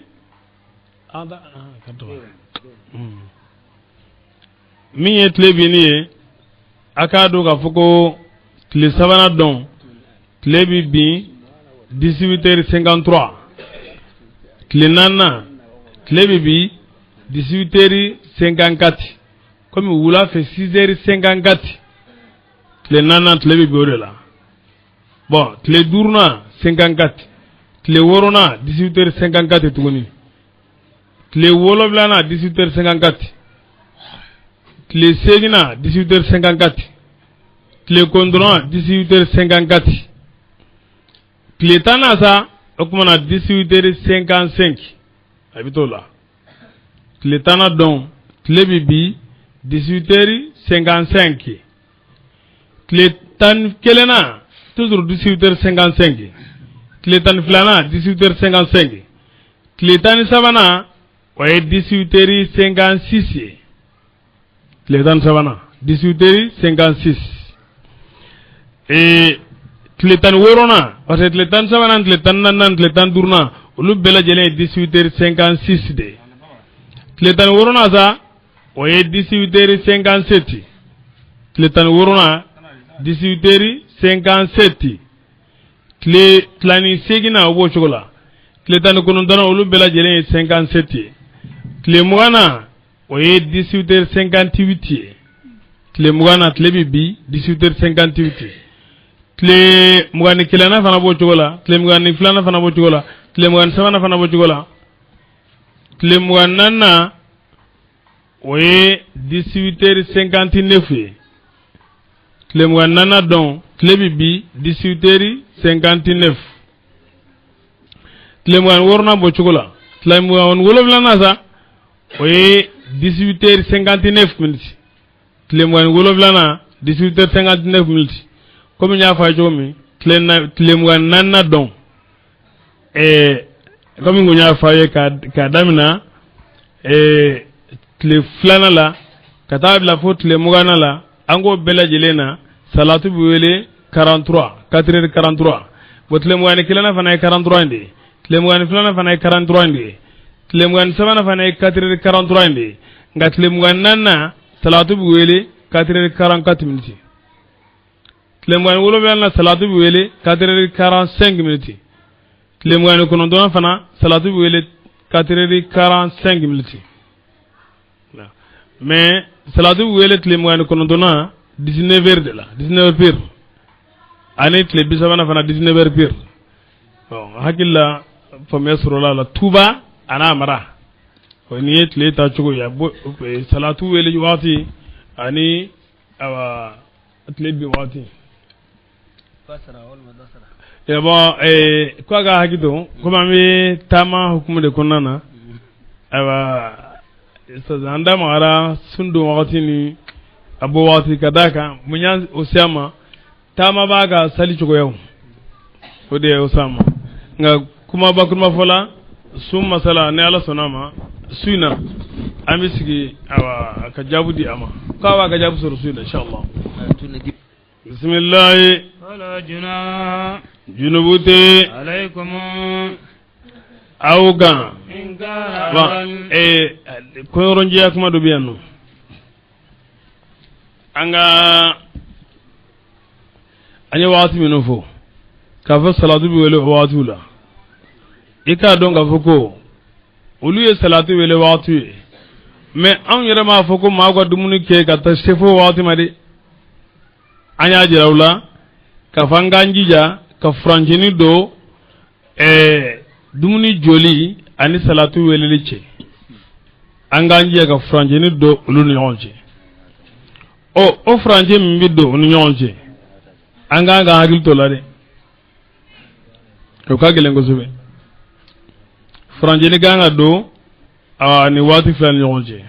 Speaker 1: ada kato mi ye tlebin ye akado ka foko tile sabana don tile bi bin 18h53 tile nana tile bi bi 18h54 comme wula fait 6h54 tile nana tile bi bi o de la bon tile durna 54 tile worona 18h54 tuguni tile woloflana 18h54 tile segina 18h54 tile kondrona 18h54 tile tanasa okumana 18h55 habitola tile tana don tile bibi 18h55 tile tan kelena toujours 18h55 tile tan filana 18h55 tile tan sabana oye 18h56 tile tan sabana 18h56 et tile tan worona parce tile tan sabana tile tan nanan tile tan durna olu bela jelen 18h56 de tile tan worona sa oye 18h57 tile tan worona 18h57 tile tlani segina obo chokola tile tan konontana olu bela jelen 57 tile mugana oye 18h58 tile mugana tile bibi 18h58 tile mugani kilana fana bo chokola tile mugani filana fana bo chokola tile mugani sabana fana bo chokola tile mugani nana oye 18h59 tile mugani nana don tile bibi 18h59 tile mugani worona bo chokola tile mugani woloflana sa oye 18h59 minutes tile mugani woloflana 18h59 minutes comme nya fa jomi tile mugani nana don comme ngunya fa ye ka damina tile flana la katab la faute tile mugana la ango bela jelena salatu biwele 43 4h43 bo tile mugani kilana fana 43 ndi tile mugani flana fana 43 ndi tile mugani sabana fana 4h43 ndi nga tile mugani nana salatu biwele 4h44 minutes tile mugani woloflana salatu biwele 4h45 minutes tile mugani konondona fana salatu biwele 4h45 minutes mais salatu biwele tile mugani konondona 19h de la 19h pire ani tile bisabana fana 19h pire bon hakilla famia surola la tuba ana mara woni tile ta chugo ya salatu wele wati ani awa tile bi wati fasara wal madasara ya bon kwa ga hakido kuma mi tama hukumu de konana awa sazanda mara sundu wati ni abo wati kadaka munya osama tama baga sali chugo yaw ode osama nga kuma ba kuma fola sum masala ne ala sonama suina amisigi awa ka jabudi ama ka wa ka jabu sur suina inshallah bismillah
Speaker 2: wala juna
Speaker 1: junubute
Speaker 2: alaykum
Speaker 1: auga
Speaker 2: inka
Speaker 1: ba ko ronje akuma do biano anga anya wati minofo ka fa salatu bi wele watu la ika don ga foko olu ye salatu wele watu mais an yere ma foko ma ga dumuni ke ka ta sefo watu ma de anya jirawla ka fanganjija ka franjini do dumuni joli ani salatu wele lice anganjija ka franjini do olu ni yonje o franje mi do olu yonje anga ga hagil to la de ko ka gelen go sube franje ni ganga do ni wati flan yonje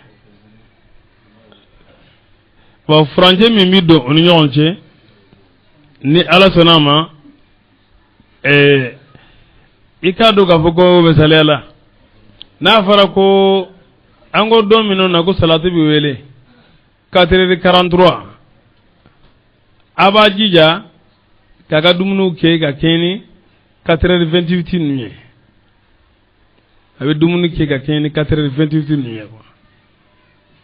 Speaker 1: ba franje mi do olu yonje ni ala sonama ikado ka foko be salela na fara ko ango domino na ko salatu bi wele 4h43 abajija kaga dumunu ke ka keni 4h28 nuye abe dumunu ke ka keni 4h28 nuye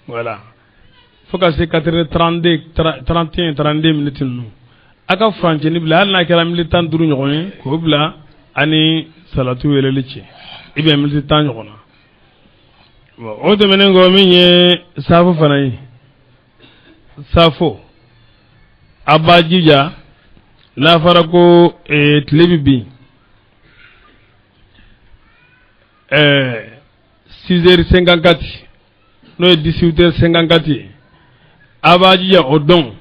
Speaker 1: voilà fo ka se 4h32 minutes nu aka France ni bila hal na kɛra minute 15 ɲɔgɔn ye k'o bila ani salatu weleli cɛ ibɛ minute 10 ɲɔgɔn na bon o tɛmɛnen kɔ min ye safo fana ye safo a b'a jija n'a fɔra ko tile bɛ bin 6h54 n'o ye 18h54 ye a b'a jija o dɔn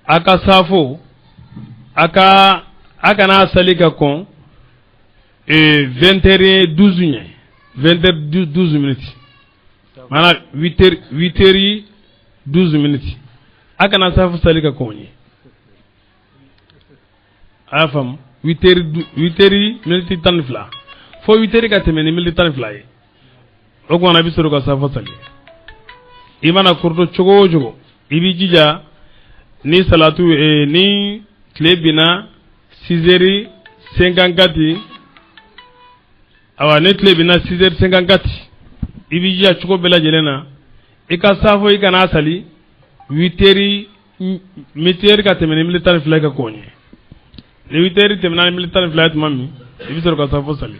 Speaker 1: a ka safo a kana sali ka kɔn 20h12 ɲɛ 20h12 minutes maanaam 8h12 minutes a kana safo sali ka kɔn ye a y'a faamu 8h minutes 12 fo 8h ka tɛmɛ ni minutes 12 ye o kumana i bɛ sɔrɔ ka safo sali i mana kɔrɔtɔ cogo o cogo i b'i jija ni salatu ni tile binna 6h54 awa ni tile binna 6h54 i b'i jija cogo bɛɛ lajɛlen na i ka safo i kana sali 8h ka tɛmɛ ni minutes 12 ka kɔn ye ni 8h tɛmɛna ni minutes 12 ye tuma min i bɛ sɔrɔ ka safo sali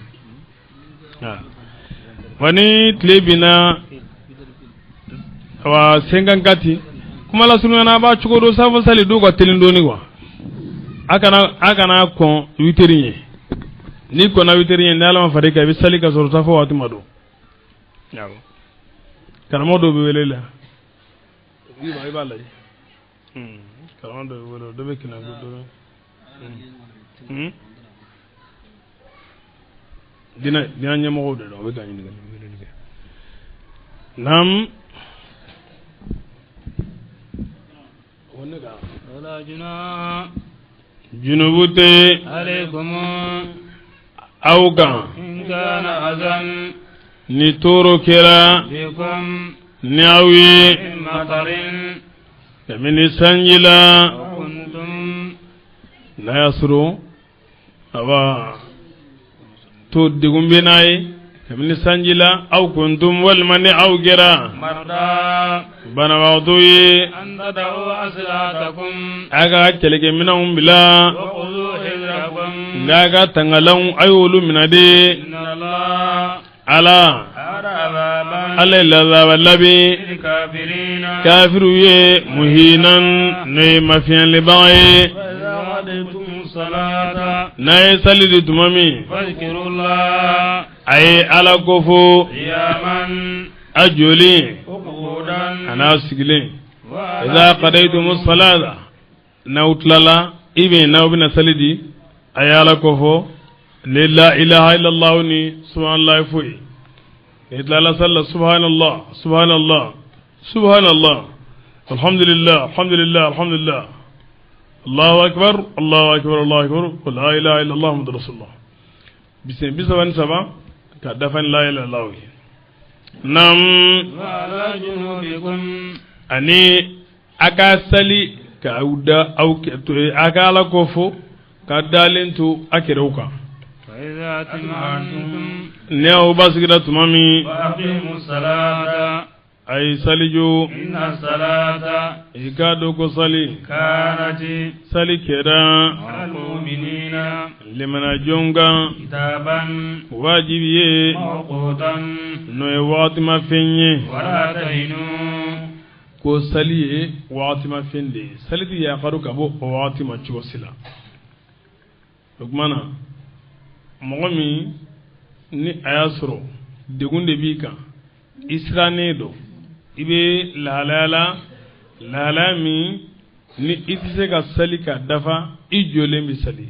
Speaker 1: wa ni tile binna awa 54 kuma la surunyana a b'a cogo do safo sali dɔw ka teli dɔɔni quoi a kana kɔn 8h ye ni kɔnna 8h ye ni Ala ma far'i kan i bɛ sali ka sɔrɔ safo waati ma don karamɔgɔ dɔw bɛ wele la i b'a lajɛ karamɔgɔ dɔw bɛ wele dɔ bɛ kɛnɛ ko dɔ bɛ dina ɲɛmɔgɔw de don o bɛ ka ɲininkali kɛ naam
Speaker 2: ولا جناح
Speaker 1: junubu tɛ
Speaker 2: عليكم
Speaker 1: aw kan
Speaker 2: إن كان أذى
Speaker 1: ni toro kɛra
Speaker 2: بكم
Speaker 1: ni aw ye
Speaker 2: من مطر
Speaker 1: kabini sanji la
Speaker 2: وكنتم
Speaker 1: n'a y'a sɔrɔ aba to degun bɛ n'a ye kabini sanji la aw kuntum walima ni aw kɛra
Speaker 2: مرضى
Speaker 1: banabagatɔ ye
Speaker 2: أن تدعوا أصلاتكم
Speaker 1: a ka kɛlɛkɛminɛnw bila
Speaker 2: وخذوا حذركم
Speaker 1: nka a ka tangalanw a y'olu minɛ de
Speaker 2: إن الله
Speaker 1: ala
Speaker 2: عذابا
Speaker 1: ala ye lazaba labɛn
Speaker 2: للكافرين
Speaker 1: kafiru ye muhinan n'o ye mafiyɛnlibaga ye
Speaker 2: وإذا قضيتم الصلاة
Speaker 1: n'a ye sali di tuma min
Speaker 2: فاذكروا الله
Speaker 1: a ye ala ko fo
Speaker 2: قياما
Speaker 1: a joli
Speaker 2: وقعودا
Speaker 1: a n'a sigilen
Speaker 2: وعلى
Speaker 1: idza qadaytumu salata n'aw tilala n'aw bɛna sali di a ye ala ko fo la ilaha illallah ni subhanallah foyi ni tilala salla subhanallah subhanallah subhanallah alhamdulillah alhamdulillah alhamdulillah allahu akbar allahu akbar allahu akbar wa la ilaha illallah muhammadur rasulullah bisan saba ka dafan la ilaha illallah nam
Speaker 2: وعلى جنوبكم
Speaker 1: ani aka sali ka aka ala ko fo ka dalen to akerew kan
Speaker 2: فإذا أتممتم
Speaker 1: ne aw ba sigira tuma min
Speaker 2: فأقيموا الصلاة
Speaker 1: ay sali jo
Speaker 2: إن الصلاة
Speaker 1: i ka do ko sali
Speaker 2: كانت
Speaker 1: sali kɛra
Speaker 2: على المؤمنين
Speaker 1: limana jonga
Speaker 2: كتابا
Speaker 1: wajibi ye
Speaker 2: موقوتا
Speaker 1: n'o ye wagati ma fɛn ye
Speaker 2: ولا تهنوا
Speaker 1: ko sali ye wagati ma fɛn de ye sali ti yakaru ka bɔ o wagati ma cogo si la o tuma na mɔgɔ min ni a y'a sɔrɔ degun de b'i kan i sirannen don i bɛ lahalaya la lahalaya min ni i tɛ se ka sali ka dafa i jɔlen bɛ sali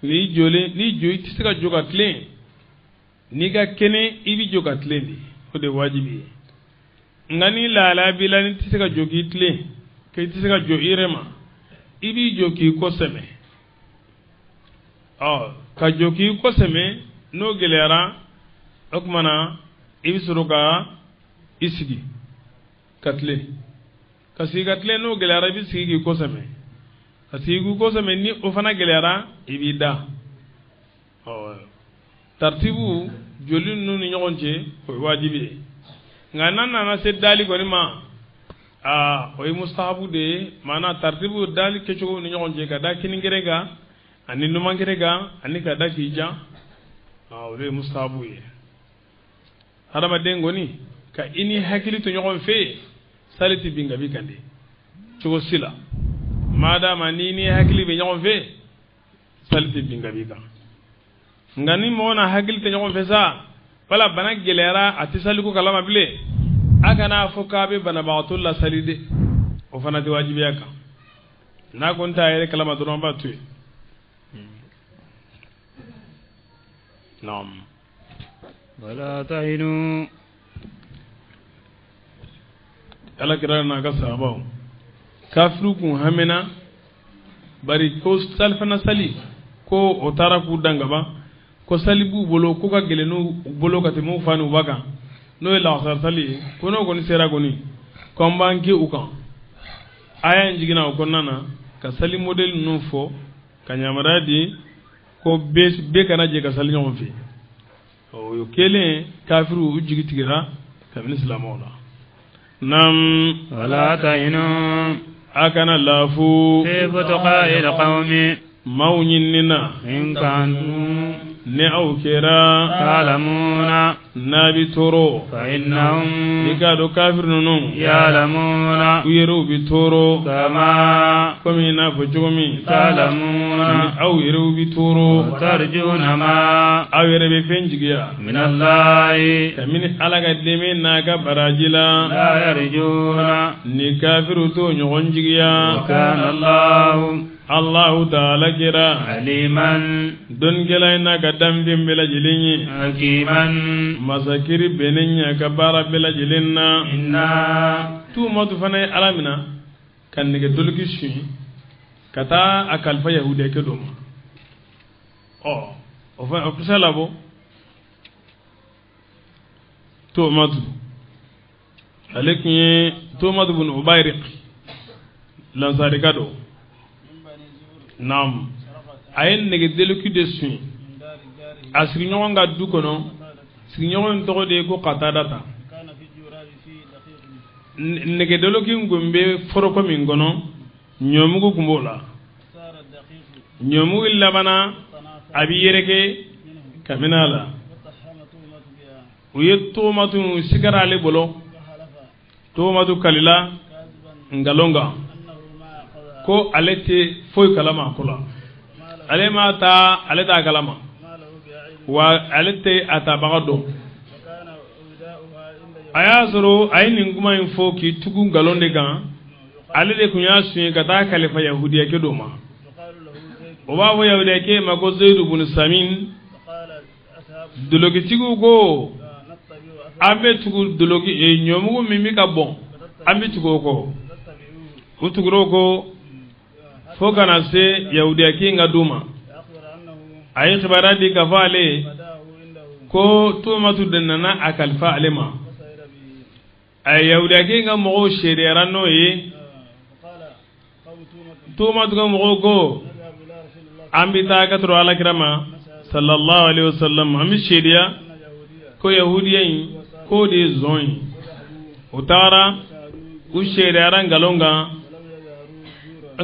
Speaker 1: ni i tɛ se ka jɔ ka tilen n'i ka kɛnɛ i bɛ jɔ ka tilen de o de ye wajibi ye nka ni lahalaya b'i la ni tɛ se ka jɔ k'i tilen k'i tɛ se ka jɔ i yɛrɛ ma i b'i jɔ k'i kɔ sɛmɛ ka jɔ k'i kɔ sɛmɛ n'o gɛlɛyara o tuma na i bɛ sɔrɔ ka i sigi ka tilen ka sigi ka tilen n'o gɛlɛyara i bɛ sigi k'i kɔ sɛmɛ ka sigi k'i kɔ sɛmɛ ni o fana gɛlɛyara i b'i da taritibu joli ninnu ni ɲɔgɔn cɛ o ye wajibi ye nka n'an nana se dali kɔni ma o ye mustahabu de mana tartibu dali ke cogo ni ɲɔgɔn cɛ ka da kiningere kan ani numangere kan ani ka da k'i jan o de ye mustahabu ye hadamaden kɔni ka i ni hakili to ɲɔgɔn fɛ sali tɛ bin ka b'i kan de cogo si la madama ni ni hakili bɛ ɲɔgɔn fɛ sali tɛ bin ka b'i kan nka ni mɔgɔ na hakili tɛ ɲɔgɔn fɛ sa wala bana gɛlɛyara a tɛ sali ko kalama bilen a kana fɔ k'a bɛ banabagatɔ lasali de o fana tɛ wajibiya kan n'a ko n t'a yɛrɛ kalama dɔrɔn an b'a to yen naam
Speaker 2: ولا تهنوا
Speaker 1: ala kira n'a ka sahabaw kafiru kun hamina bari ko sali fana sali ko o taara k'u dan kaban ko sali b'u bolo ko ka gɛlɛn n'u bolo ka tɛmɛ u fa n'u ba kan n'o ye laasara sali ye ko n'o kɔni sera kɔni ko an b'an kɛ u kan aya in jiginna o kɔnɔna na ka sali modèle ninnu fɔ ka yamaruya di ko bɛɛ kana jɛ ka sali ɲɔgɔn fɛ o ye kelen kafiru u jigi tigɛra kabini silamɛw la nam
Speaker 2: ولا تهنوا
Speaker 1: a kana lafu
Speaker 2: في ابتغاء القوم
Speaker 1: maaw ɲininina
Speaker 2: إن كانوا
Speaker 1: ni aw kɛra
Speaker 2: يعلمون
Speaker 1: n'a bi tɔɔrɔ
Speaker 2: فإنهم
Speaker 1: i k'a dɔn kafiri ninnu
Speaker 2: يعلمون
Speaker 1: u yɛrɛw bi tɔɔrɔ
Speaker 2: كما
Speaker 1: komi i n'a fɔ cogo min
Speaker 2: تعلمون
Speaker 1: ni aw yɛrɛw bi tɔɔrɔ
Speaker 2: وترجون ما
Speaker 1: aw yɛrɛ bɛ fɛn jigiya
Speaker 2: من الله
Speaker 1: kabini ala ka dɛmɛ n'a ka baraji la
Speaker 2: لا يرجون
Speaker 1: ni kafiriw t'o ɲɔgɔn jigiya
Speaker 2: وكان الله
Speaker 1: allahu taala kɛra
Speaker 2: عليما
Speaker 1: dɔnnikɛla in n'a ka danfɛn bɛɛ lajɛlen ye
Speaker 2: حكيما
Speaker 1: masakiri bɛnnen ɲɛ ka baara bɛɛ lajɛlen na
Speaker 2: إنا
Speaker 1: tuumatu fana ye ala mina ka nɛgɛ doloki suɲɛ ka taa a kalifa yahudiyakɛ dɔ ma o fana o kisɛ labɔ tuumatu ale tun ye tuumatu bin ubayrik lansarika dɔ naam a ye nɛgɛ doloki de suɲɛ a sigiɲɔgɔn ka du kɔnɔ sigiɲɔgɔn in tɔgɔ de ye ko katadata nɛgɛdoloki kun bɛ foroko min kɔnɔ ɲɔmugu kun b'o la ɲɔmugu labana a bi yɛrɛkɛ kabini a la u ye tomatu sigara ale bolo tomatu kalila ngalon kan ko ale tɛ foyi kalama a ko la ale ma taa ale t'a kalama wa ale tɛ a tabaga dɔn a y'a sɔrɔ a ye nin kuma in fɔ k'i tugu ngalon de kan ale de tun y'a suɲɛ ka taa kalifa yahudiyakɛ dɔ ma o b'a fɔ yahudiyakɛ ma ko Zayidu bun Samin dolokitigiw ko an bɛ tugu doloki ɲɔmugu min bɛ ka bɔn an bɛ tugu o kɔ u tugura o kɔ fo kana se yahudiyakɛ in ka du ma a ye kibaruya di ka fɔ ale ye ko Tomatu de nana a kalifa ale ma a ye yahudiyakɛ in ka mɔgɔw seereyara n'o ye Tomatu ka mɔgɔw ko an bɛ taa ka sɔrɔ alakira ma sallallahu alaihi wasallam an bɛ seereya ko yahudiya in k'o de ye zɔn ye u taara u seereyara ngalon kan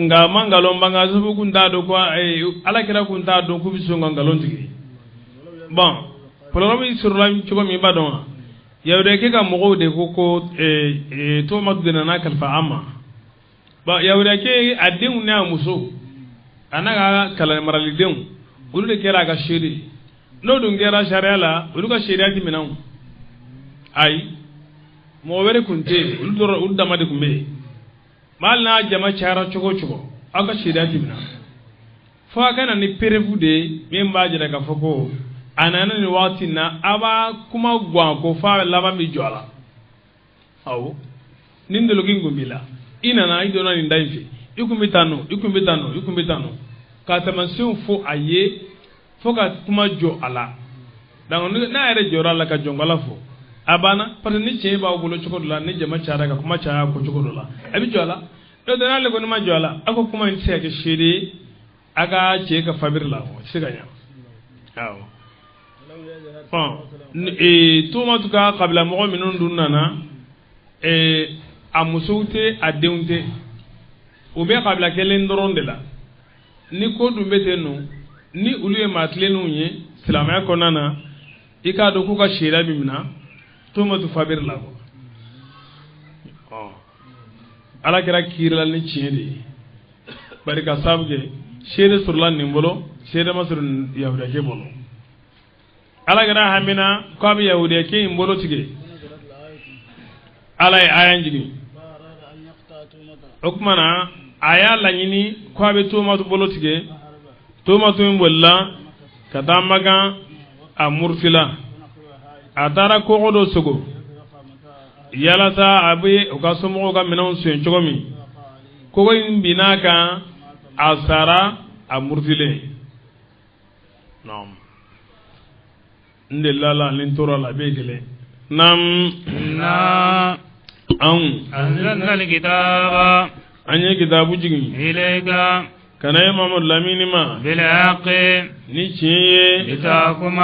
Speaker 1: nga ma ngalon banga sabu kun t'a dɔn ko alakira kun t'a dɔn k'u bɛ sɔn ka ngalon tigɛ bon problème sɔrɔla cogo min i b'a dɔn wa yahudiyakɛ ka mɔgɔw de ko Tomatu de nana kalifa an ma bon yahudiyakɛ a denw n'a muso a n'a ka kalan maralidenw olu de kɛra a ka seere n'o dun kɛra sariya la olu ka seereya ti minɛ o ayi mɔgɔ wɛrɛ kun tɛ yen olu dama de kun bɛ yen hali n'a jama cayara cogo o cogo aw ka seereya ti minɛ fo a ka na ni perefu de ye min b'a jira k'a fɔ ko a nana nin waati na a b'a kuma gan ko f'a laban bɛ jɔ a la awɔ ni ndoloki kun b'i la i nana i donna nin da in fɛ i kun bɛ taa nɔ i kun bɛ taa nɔ i kun bɛ taa nɔ ka taamasiyɛnw fɔ a ye fo ka kuma jɔ a la donc n'a yɛrɛ jɔra a la ka jɔnkala fɔ a banna parce que ni tiɲɛ b'aw bolo cogo dɔ la ni jama cayara ka kuma caya ko cogo dɔ la a bɛ jɔ a la n'o tɛ n'ale kɔni ma jɔ a la aw ka kuma in tɛ se ka kɛ seere ye a ka cɛ ka fabiri la o tɛ se ka ɲɛ awɔ Tomatu ka kabila mɔgɔ minnu dun nana a musow tɛ a denw tɛ u bɛ kabila kelen dɔrɔn de la ni ko dun bɛ ten nɔ ni olu ye maa tilennenw ye silamɛya kɔnɔna na i k'a dɔn k'u ka sariya bɛ minɛ tomatu fabiri la ala kɛra kiirila ni tiɲɛ de ye bari ka sababu kɛ seede sɔrɔla nin bolo seede ma sɔrɔ yahudiyakɛ bolo ala kɛra hamina k'a bɛ yahudiyakɛ in bolo tigɛ ala ye aya jigin o tuma na a y'a laɲini k'a bɛ tomatu bolo tigɛ tomatu in bolila ka taa Makan a murutila a taara kogo dɔ sogo yalasa a bɛ u ka somɔgɔw ka minɛnw sonya cogo min kogo in binna kan a sara a murutilen n delila la ni n tora la a bɛ kelen
Speaker 2: إنا أنزلنا الكتاب
Speaker 1: an ye kitabu jigin
Speaker 2: إليك
Speaker 1: kana ye Mamadu Lamini ma
Speaker 2: بالحق
Speaker 1: ni tiɲɛ ye
Speaker 2: لتحكم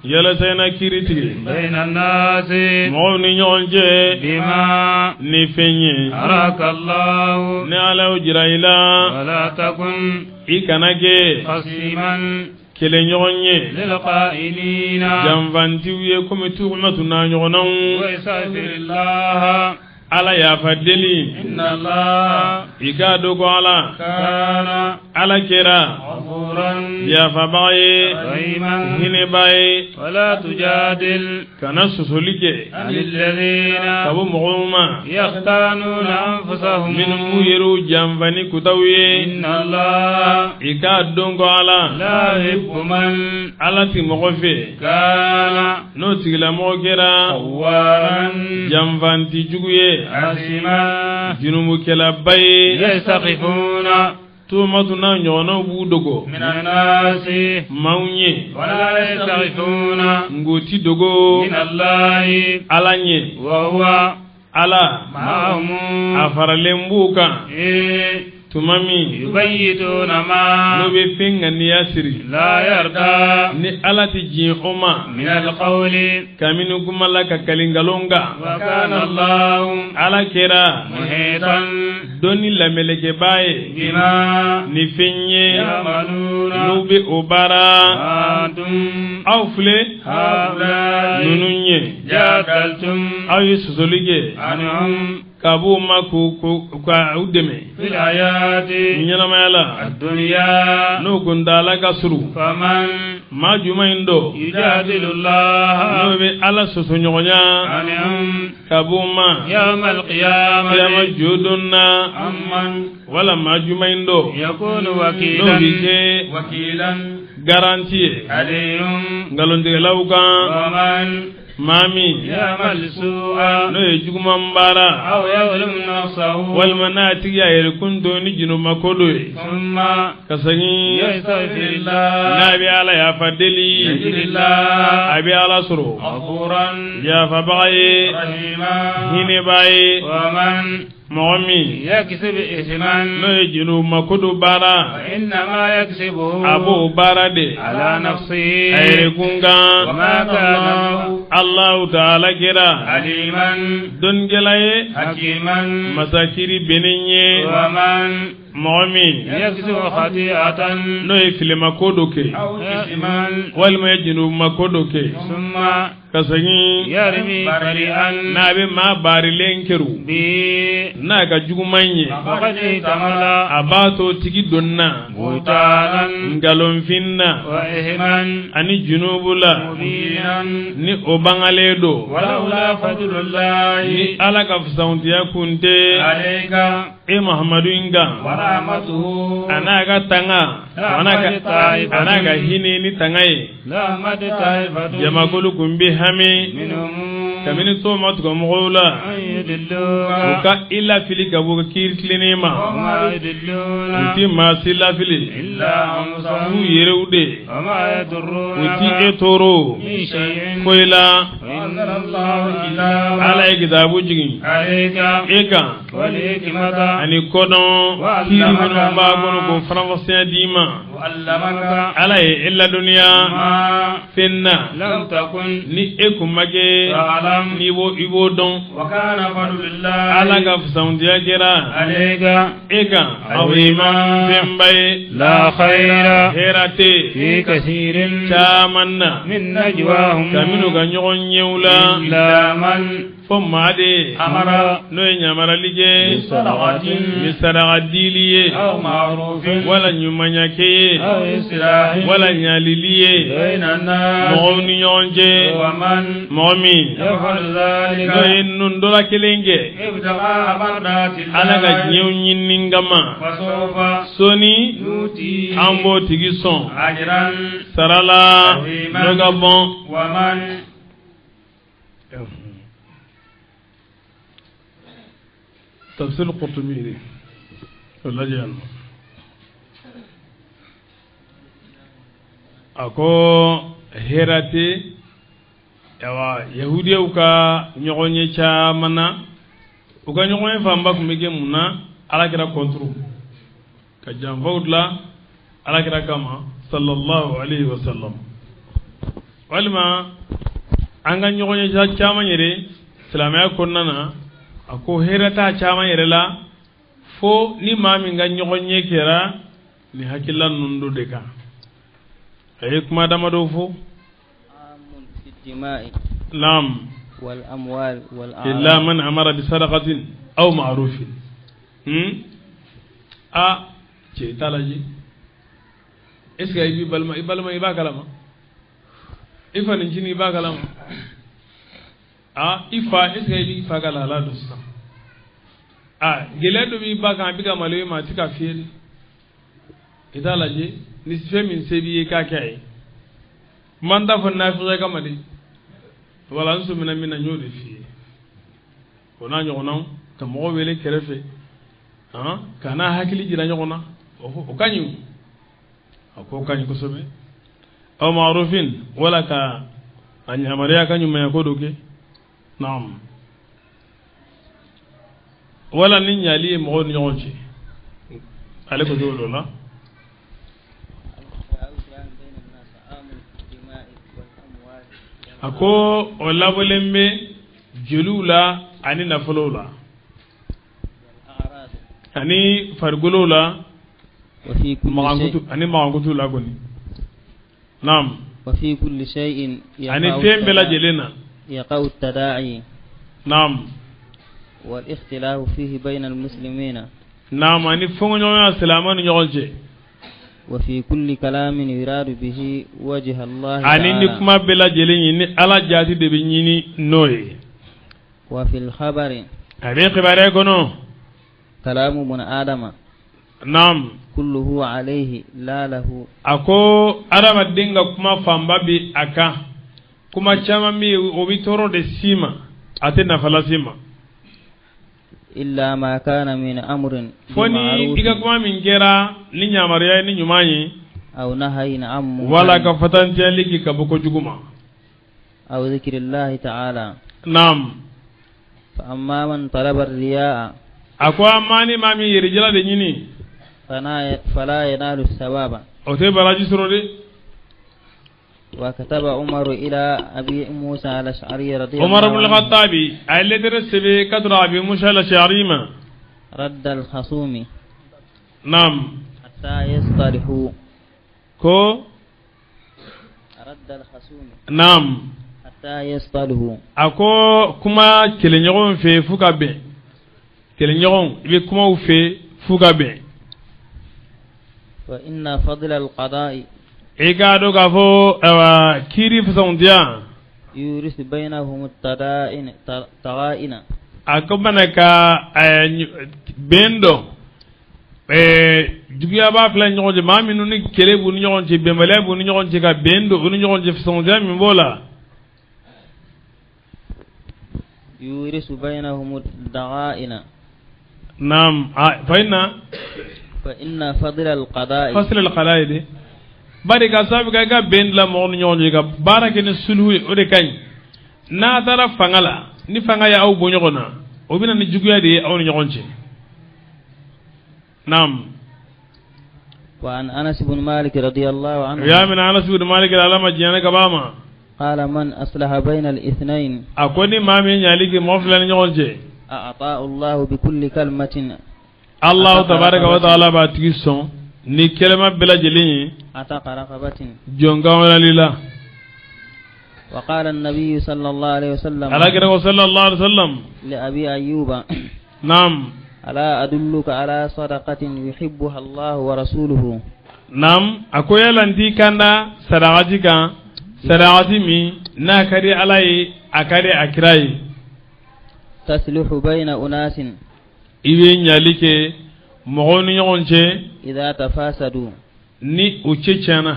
Speaker 1: yalasa i na kiiri tigɛ
Speaker 2: بين الناس
Speaker 1: mɔgɔw ni ɲɔgɔn cɛ
Speaker 2: بما
Speaker 1: ni fɛn ye
Speaker 2: أراك الله
Speaker 1: ni ala y'o jira i la
Speaker 2: ولا تكن
Speaker 1: i kana kɛ
Speaker 2: خصيما
Speaker 1: kɛlɛɲɔgɔn ye
Speaker 2: للقائلين
Speaker 1: janfantiw ye komi tuhumatu n'a ɲɔgɔnnaw
Speaker 2: واستغفر الله
Speaker 1: ala yafa deli
Speaker 2: إن الله
Speaker 1: i k'a dɔn ko ala
Speaker 2: كان
Speaker 1: ala kɛra
Speaker 2: غفورا
Speaker 1: yafabaga ye
Speaker 2: رحيما
Speaker 1: hinɛba ye
Speaker 2: ولا تجادل
Speaker 1: kana sɔsɔli kɛ
Speaker 2: عن الذين
Speaker 1: ka bɔ mɔgɔw ma
Speaker 2: يختانون أنفسهم
Speaker 1: minnu b'u yɛrɛw janfa ni kutaw ye
Speaker 2: إن الله
Speaker 1: i k'a dɔn ko ala
Speaker 2: لا يحب من
Speaker 1: ala ti mɔgɔ fɛ
Speaker 2: كان
Speaker 1: n'o tigilamɔgɔ kɛra
Speaker 2: خوارا
Speaker 1: janfanti jugu ye
Speaker 2: عظيما
Speaker 1: junubukɛlaba ye
Speaker 2: يستخفون
Speaker 1: tuhumatu n'a ɲɔgɔnnaw b'u dogo
Speaker 2: من الناس
Speaker 1: maaw ye
Speaker 2: ولا يستخفون
Speaker 1: ngoti dogo
Speaker 2: من الله
Speaker 1: ala ɲɛ
Speaker 2: وهو
Speaker 1: ala
Speaker 2: معهم
Speaker 1: a faralen b'u kan
Speaker 2: إذ
Speaker 1: tuma min
Speaker 2: يبيتون
Speaker 1: n'o
Speaker 2: ما
Speaker 1: bɛ fɛn ŋaniya siri
Speaker 2: لا يرضى
Speaker 1: ni ala ti diɲɛ o ma
Speaker 2: من القول
Speaker 1: kabini kuma la ka kalingalon kan
Speaker 2: وكان الله
Speaker 1: ala kɛra
Speaker 2: محيطا
Speaker 1: dɔnni lamɛlɛkɛbaa ye
Speaker 2: بما
Speaker 1: ni fɛn ye
Speaker 2: يعملون
Speaker 1: n'u bɛ o baara
Speaker 2: أنتم
Speaker 1: aw filɛ
Speaker 2: هؤلاء
Speaker 1: ninnu ye
Speaker 2: جادلتم
Speaker 1: aw ye sɔsɔli kɛ
Speaker 2: عنهم
Speaker 1: ka b'o ma ka u dɛmɛ
Speaker 2: في الحياة
Speaker 1: ɲɛnamaya la
Speaker 2: الدنيا
Speaker 1: n'o kuntala ka surun
Speaker 2: فمن
Speaker 1: maa juma in dɔ
Speaker 2: يجادل
Speaker 1: n'o
Speaker 2: الله
Speaker 1: bɛ ala sɔsɔɲɔgɔnya
Speaker 2: عنهم
Speaker 1: ka b'o ma
Speaker 2: يوم
Speaker 1: kiyama
Speaker 2: القيامة
Speaker 1: jodon na
Speaker 2: عمن
Speaker 1: wala maa juma in dɔ
Speaker 2: يكون
Speaker 1: n'o
Speaker 2: وكيلا
Speaker 1: bɛ kɛ
Speaker 2: وكيلا
Speaker 1: garanti ye
Speaker 2: عليهم
Speaker 1: nkalontigɛlaw kan
Speaker 2: ومن
Speaker 1: maa min
Speaker 2: يعمل سوءا
Speaker 1: n'o ye juguman baara
Speaker 2: أو يظلم نفسه
Speaker 1: walima n'a tigi y'a yɛrɛ kun to ni junuma ko dɔ ye
Speaker 2: ثم
Speaker 1: ka segin
Speaker 2: يستغفر الله
Speaker 1: n'a bɛ ala yafa deli
Speaker 2: يجد الله
Speaker 1: a bɛ ala sɔrɔ
Speaker 2: غفورا
Speaker 1: yafabaga ye
Speaker 2: رحيما
Speaker 1: hinɛba ye
Speaker 2: ومن
Speaker 1: mɔgɔ min
Speaker 2: يكسب
Speaker 1: n'o
Speaker 2: إثما
Speaker 1: ye junuma ko dɔ baara
Speaker 2: فإنما يكسبه
Speaker 1: a b'o baara de
Speaker 2: على
Speaker 1: a
Speaker 2: نفسه
Speaker 1: yɛrɛ kun kan
Speaker 2: وما كان
Speaker 1: Allahu ta'ala kɛra
Speaker 2: عليما
Speaker 1: dɔnnikɛla ye
Speaker 2: حكيما
Speaker 1: masakiri benen ye
Speaker 2: ومن
Speaker 1: mɔgɔ min
Speaker 2: يكسب خطيئة
Speaker 1: n'o ye filima ko dɔ kɛ
Speaker 2: أو إثما
Speaker 1: walima ye junuma ko dɔ kɛ
Speaker 2: ثم
Speaker 1: ka segin
Speaker 2: يرمي بريئا
Speaker 1: n'a bɛ maa baarilen kɛru
Speaker 2: به
Speaker 1: n'a ka juguman ye
Speaker 2: فقد احتمل
Speaker 1: a b'a to tigi donna
Speaker 2: بهتانا
Speaker 1: nkalonfin na
Speaker 2: وإثما
Speaker 1: ani junubu la
Speaker 2: مبينا
Speaker 1: ni o bangalen do
Speaker 2: ولولا فضل الله
Speaker 1: ni ala ka fisantiya kun tɛ
Speaker 2: عليك
Speaker 1: e Muhammadu in kan
Speaker 2: ورحمته
Speaker 1: a n'a ka tanga a n'a ka hinɛ ni tanga ye
Speaker 2: لأحمد طائفة
Speaker 1: jamakulu kun bɛ hami
Speaker 2: منهم
Speaker 1: kabini to ma tugu mɔgɔw la
Speaker 2: أن
Speaker 1: u
Speaker 2: يدلوك
Speaker 1: ka i lafili ka bɔ kiiri tilennen ma
Speaker 2: وما
Speaker 1: u
Speaker 2: يدلون
Speaker 1: ti maa si lafili
Speaker 2: إلا
Speaker 1: u
Speaker 2: أنفسهم
Speaker 1: yɛrɛw de
Speaker 2: وما
Speaker 1: u
Speaker 2: يضرونك
Speaker 1: ti e tɔɔrɔ
Speaker 2: من شيء
Speaker 1: foyi la
Speaker 2: وأنزل الله كتابا
Speaker 1: ala ye kitabu jigin
Speaker 2: عليك
Speaker 1: e kan
Speaker 2: والحكمة
Speaker 1: ani kɔdɔn kiiri minnu b'a kɔnɔ k'o faranfasiya d'i ma
Speaker 2: علمك
Speaker 1: ala ye illa duniya
Speaker 2: ما
Speaker 1: fenna
Speaker 2: لم تكن
Speaker 1: ni e kumage
Speaker 2: تعلم
Speaker 1: ni ibo don
Speaker 2: وكان فضل الله
Speaker 1: ala ka fusaundiya kɛra
Speaker 2: عليك
Speaker 1: e kan azima fenbaye
Speaker 2: لا خير
Speaker 1: herate
Speaker 2: في كثير
Speaker 1: caman na
Speaker 2: من نجواهم
Speaker 1: kaminu ka ɲɔgɔn ɲɛw la
Speaker 2: إلا من
Speaker 1: fo maa de
Speaker 2: أمر
Speaker 1: n'o ye ɲamarali kɛ
Speaker 2: بصدقة
Speaker 1: ni sadaka dili ye
Speaker 2: أو معروف
Speaker 1: wala ɲumanyake ye
Speaker 2: أو إصلاح
Speaker 1: wala ɲalili ye
Speaker 2: بين الناس
Speaker 1: mɔgɔw ni ɲɔgɔn cɛ
Speaker 2: ومن
Speaker 1: mɔgɔ min
Speaker 2: يفعل ذلك
Speaker 1: n'o ye nun dɔla kelen kɛ
Speaker 2: ابتغاء مرضات
Speaker 1: ala ka
Speaker 2: الله
Speaker 1: diɲɛw ɲini kama
Speaker 2: فسوف
Speaker 1: soni
Speaker 2: نؤتي
Speaker 1: an b'o tigi sɔn
Speaker 2: أجرا
Speaker 1: sara la n'o ka bɔn
Speaker 2: ومن
Speaker 1: tafsir Qurtubi de o lajɛ yan nɔ a ko hɛrɛ tɛ yahudiyaw ka ɲɔgɔn ye caman na u ka ɲɔgɔn ye fanba tun bɛ kɛ mun na alakira kɔnturu ka janfaw dilan alakira kama sallallahu alaihi wa sallam walima an ka ɲɔgɔn ye caman yɛrɛ silamɛya kɔnɔna na a ko hɛrɛ t'a caman yɛrɛ la fo ni maa min ka ɲɔgɔn ye kɛra ni hakilila ninnu do de kan a ye kuma damadɔ fo
Speaker 3: في الدماء
Speaker 1: naam
Speaker 3: والأموال والأعراض
Speaker 1: illa man amara bi sadaqatin aw ma'rufin a ce talaji est ce que i balma i b'a kalama i fa nin cini i b'a kalama a i fa est ce que i fa ka lahala do sisan a gɛlɛya dɔ b'i ba kan a bɛ ka malo ma a tɛ ka fiyɛ i t'a lajɛ ni fɛn min se b'i ye k'a kɛ a ye man t'a fɔ nafigiya kama de wala n sɔmina min na n y'o de f'i ye o n'a ɲɔgɔnnaw ka mɔgɔ wele kɛrɛfɛ ka n'a hakili jira ɲɔgɔn na o ka ɲi a ko ka ɲi kosɛbɛ aw ma'rufin wala ka a yamaruya ka ɲumanya ko dɔ kɛ naam wala ni ɲali ye mɔgɔw ni ɲɔgɔn cɛ ale ko cogo dɔ la a ko o labɔlen bɛ jeliw la ani nafolow la ani farikolow la
Speaker 3: وفي كل شيء
Speaker 1: ani magankutu la kɔni naam
Speaker 3: وفي كل شيء
Speaker 1: ani fɛn bɛɛ lajɛlen na
Speaker 3: يقع التداعي
Speaker 1: naam
Speaker 3: والاختلاف فيه بين المسلمين
Speaker 1: naam ani fɔnkɔɲɔgɔnya silamɛw ni ɲɔgɔn cɛ
Speaker 3: وفي كل كلام يراد به وجه الله
Speaker 1: ani ni
Speaker 3: تعالى
Speaker 1: kuma bɛɛ lajɛlen ɲini ala jaati de bɛ ɲini n'o ye
Speaker 3: وفي الخبر
Speaker 1: a bɛ kibaruya kɔnɔ
Speaker 3: كلام ابن آدم
Speaker 1: naam
Speaker 3: كله عليه لا له
Speaker 1: a ko adamaden ka kuma fanba bi a kan kuma caman bɛ yen o bɛ tɔɔrɔ de s'i ma a tɛ nafa lase ma
Speaker 3: إلا ما كان من أمر
Speaker 1: fo ni i ka
Speaker 3: بمعروف
Speaker 1: kuma min kɛra ni ɲamariya ye ni ɲuman ye
Speaker 3: أو نهي عن
Speaker 1: wala ka
Speaker 3: منكر
Speaker 1: fatantiyali k'i ka bɔ kojugu ma
Speaker 3: أو ذكر الله تعالى
Speaker 1: naam
Speaker 3: فأما من طلب الرياء
Speaker 1: a ko an maa ni maa min yerijala de ɲini
Speaker 3: فلا ينال الثواب
Speaker 1: o tɛ baraji sɔrɔ de
Speaker 3: وكتب عمر إلى أبي موسى الأشعري رضي
Speaker 1: umar ibn
Speaker 3: الله عنه
Speaker 1: al-khattabi a ye lettre sɛbɛn ka tura abi musa al-ash'ari ma
Speaker 3: رد الخصوم
Speaker 1: naam
Speaker 3: حتى يصطلحوا
Speaker 1: ko
Speaker 3: رد الخصوم
Speaker 1: naam
Speaker 3: حتى يصطلحوا
Speaker 1: a ko kuma kɛlɛɲɔgɔn fɛ f'u ka bɛn kɛlɛɲɔgɔn i bɛ kumaw fɛ f'u ka bɛn
Speaker 3: وإن فضل القضاء
Speaker 1: i k'a dɔn k'a fɔ kiiri fasantiya
Speaker 3: يورث بينهم التغائن
Speaker 1: a ko mana ka bɛn dɔn juguya b'a fila ni ɲɔgɔn cɛ maa minnu ni kɛlɛ b'u ni ɲɔgɔn cɛ bɛnbaliya b'u ni ɲɔgɔn cɛ ka bɛn dɔn u ni ɲɔgɔn cɛ fasantiya min b'o la
Speaker 3: يورث بينهم الدغائن
Speaker 1: naam
Speaker 3: فإن فضل القضاء
Speaker 1: fasl al-qala'i de bari ka sabu ka bɛn la mɔgɔ ni ɲɔgɔn cɛ ka baara kɛ ni sulhu ye o de ka ɲi n'a taara fanga la ni fanga y'aw bɔ ɲɔgɔn na o bɛna ni juguya de ye aw ni ɲɔgɔn cɛ naam
Speaker 3: وعن أنس بن مالك رضي الله عنه
Speaker 1: يا من أنس بن مالك العلامة جيانا كباما
Speaker 3: قال من أصلح بين الاثنين
Speaker 1: أكوني ما من ياليك مفلا نيونجي
Speaker 3: أعطاه الله بكل كلمة
Speaker 1: الله تبارك وتعالى باتكسون ni kelema bela jelin
Speaker 3: أتق رقبة
Speaker 1: jonga wala lila
Speaker 3: وقال النبي صلى الله عليه وسلم
Speaker 1: ala kira صلى الله عليه وسلم
Speaker 3: لأبي أيوب
Speaker 1: nam
Speaker 3: ألا أدلك على صدقة يحبها الله ورسوله
Speaker 1: nam akoya lanti kanda sadaqati kan sadaqati mi na kari alai akari akirai
Speaker 3: تصلح بين أناس
Speaker 1: ibe nyalike mogoni nyonche
Speaker 3: إذا تفاسدوا
Speaker 1: ni uchechana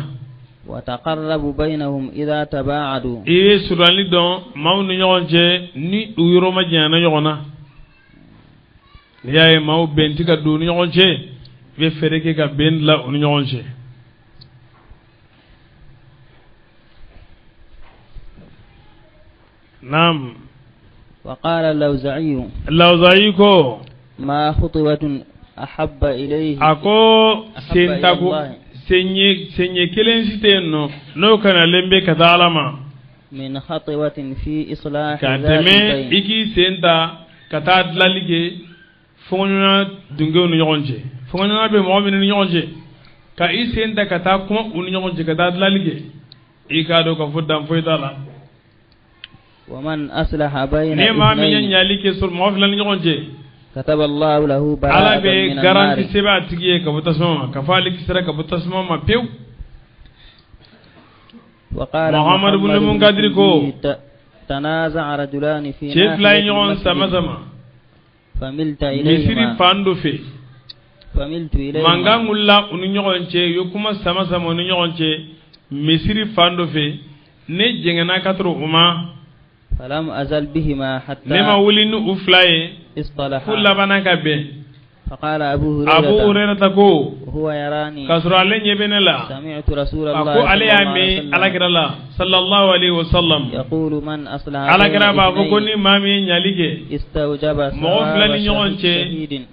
Speaker 3: وتقرب بينهم إذا تباعدوا
Speaker 1: ibe surali don maunu nyonche ni uyro majana yona yaye mau benti ka duni nyonche be fereke ka ben la uni nyonche nam
Speaker 3: وقال اللوزعي
Speaker 1: lawzaiko
Speaker 3: ما خطوة أحب إليه
Speaker 1: ako
Speaker 3: أحب إلى
Speaker 1: sentaku
Speaker 3: الله
Speaker 1: senye kelen sitenno no kana lembe katalama
Speaker 3: من خطوة في إصلاح ذات
Speaker 1: kateme
Speaker 3: البين
Speaker 1: iki senta kata dlalige fongona dungo no nyonje fongona be mo min nyonje ka i senta kata kuma un nyonje kata dlalige ikado ka fuddam foytala
Speaker 3: ومن أصلح بين
Speaker 1: ne ma min
Speaker 3: اثنين
Speaker 1: nyalike sur mo flan nyonje
Speaker 3: كتب الله له
Speaker 1: ala
Speaker 3: براءة
Speaker 1: be
Speaker 3: من
Speaker 1: garanti
Speaker 3: النار
Speaker 1: seba tigiye ka butasma ka fali kisra ka butasma ma pew
Speaker 3: وقال
Speaker 1: محمد بن المنكدر كو
Speaker 3: تنازع رجلان في
Speaker 1: chef la
Speaker 3: ناحية
Speaker 1: nyon
Speaker 3: المسجد
Speaker 1: sama sama
Speaker 3: فملت
Speaker 1: misiri
Speaker 3: إليهما
Speaker 1: fando fe
Speaker 3: فملت إليهما
Speaker 1: mangangulla unu nyonche yokuma sama sama unu nyonche misiri fando fe ne jengena katro uma
Speaker 3: فلم أزل بهما حتى
Speaker 1: nema wulinu uflaye
Speaker 3: اصطلحا
Speaker 1: kulla banaka be
Speaker 3: فقال أبو
Speaker 1: abu
Speaker 3: هريرة
Speaker 1: urera ko
Speaker 3: وهو يراني
Speaker 1: kasro ale nyebene la
Speaker 3: سمعت رسول الله
Speaker 1: ako ale
Speaker 3: صلى الله عليه
Speaker 1: yame
Speaker 3: وسلم
Speaker 1: alakirala sallallahu alaihi wasallam
Speaker 3: يقول من أصلح
Speaker 1: alakira ba ko
Speaker 3: بين
Speaker 1: ni mami nyalige
Speaker 3: استوجب
Speaker 1: مغفلة
Speaker 3: ثواب
Speaker 1: نيون شيء.
Speaker 3: شهيد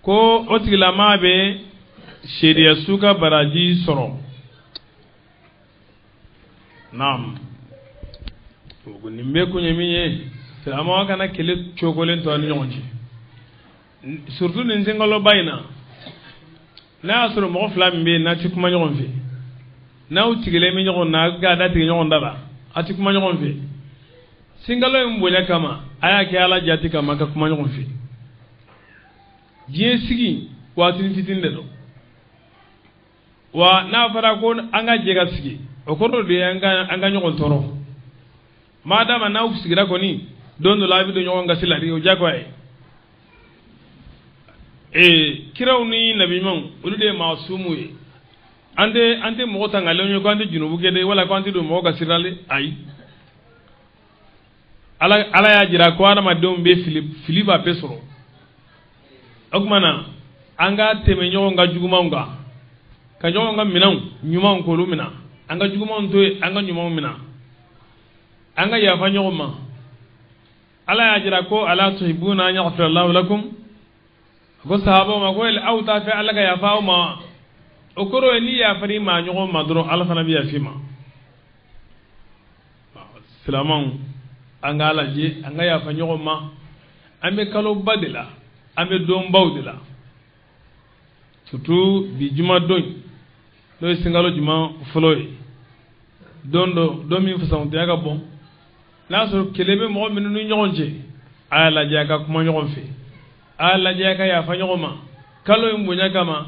Speaker 1: ko otigila ma be sheria suka baraji soro nam ko nimbe ko nyemiye sama kana kele chokolen to nyonji surtout ni ngolo bayna na asoro mo flam be na tikuma nyon fi na utigile mi nyon na ga da ti nyon dara atikuma nyon fi singalo mbonya kama aya ke ala jati kama ka kuma nyon fi jiye sigi watin fitin de do wa na fara ko anga jega sigi o koro de anga nyon toro madama na usigira ko ni don la bi do nyon nga silari o jagwaye kiraw ni nabi man ulu de masumu ye ante mo tanga le ko ante junubu gede wala ko ante do mo ga sirale ay ala ya jira ko ana ma dum be filiba pesoro okmana anga teme nyo nga juguma nga ka nyo nga minan nyuma ko lumina anga juguma to anga nyuma mina anga ya fa nyo ma ala ya jira ko ala tuhibuna an yaghfira Allahu lakum ko sahaba ma ko el auta fa alaka ya fa ma okoro ni ya fari ma nyogo madro ala fana biya fima salaman anga ala je anga ya fa nyogo ma ambe kalo badila ambe dom bawdila surtout bi juma don do singalo juma foloy dondo domi fa sawte aga bon la so kelebe mo min nu nyogonje ala jaga kuma nyogon fe ala jaga ya fa nyogoma kalo mbunya kama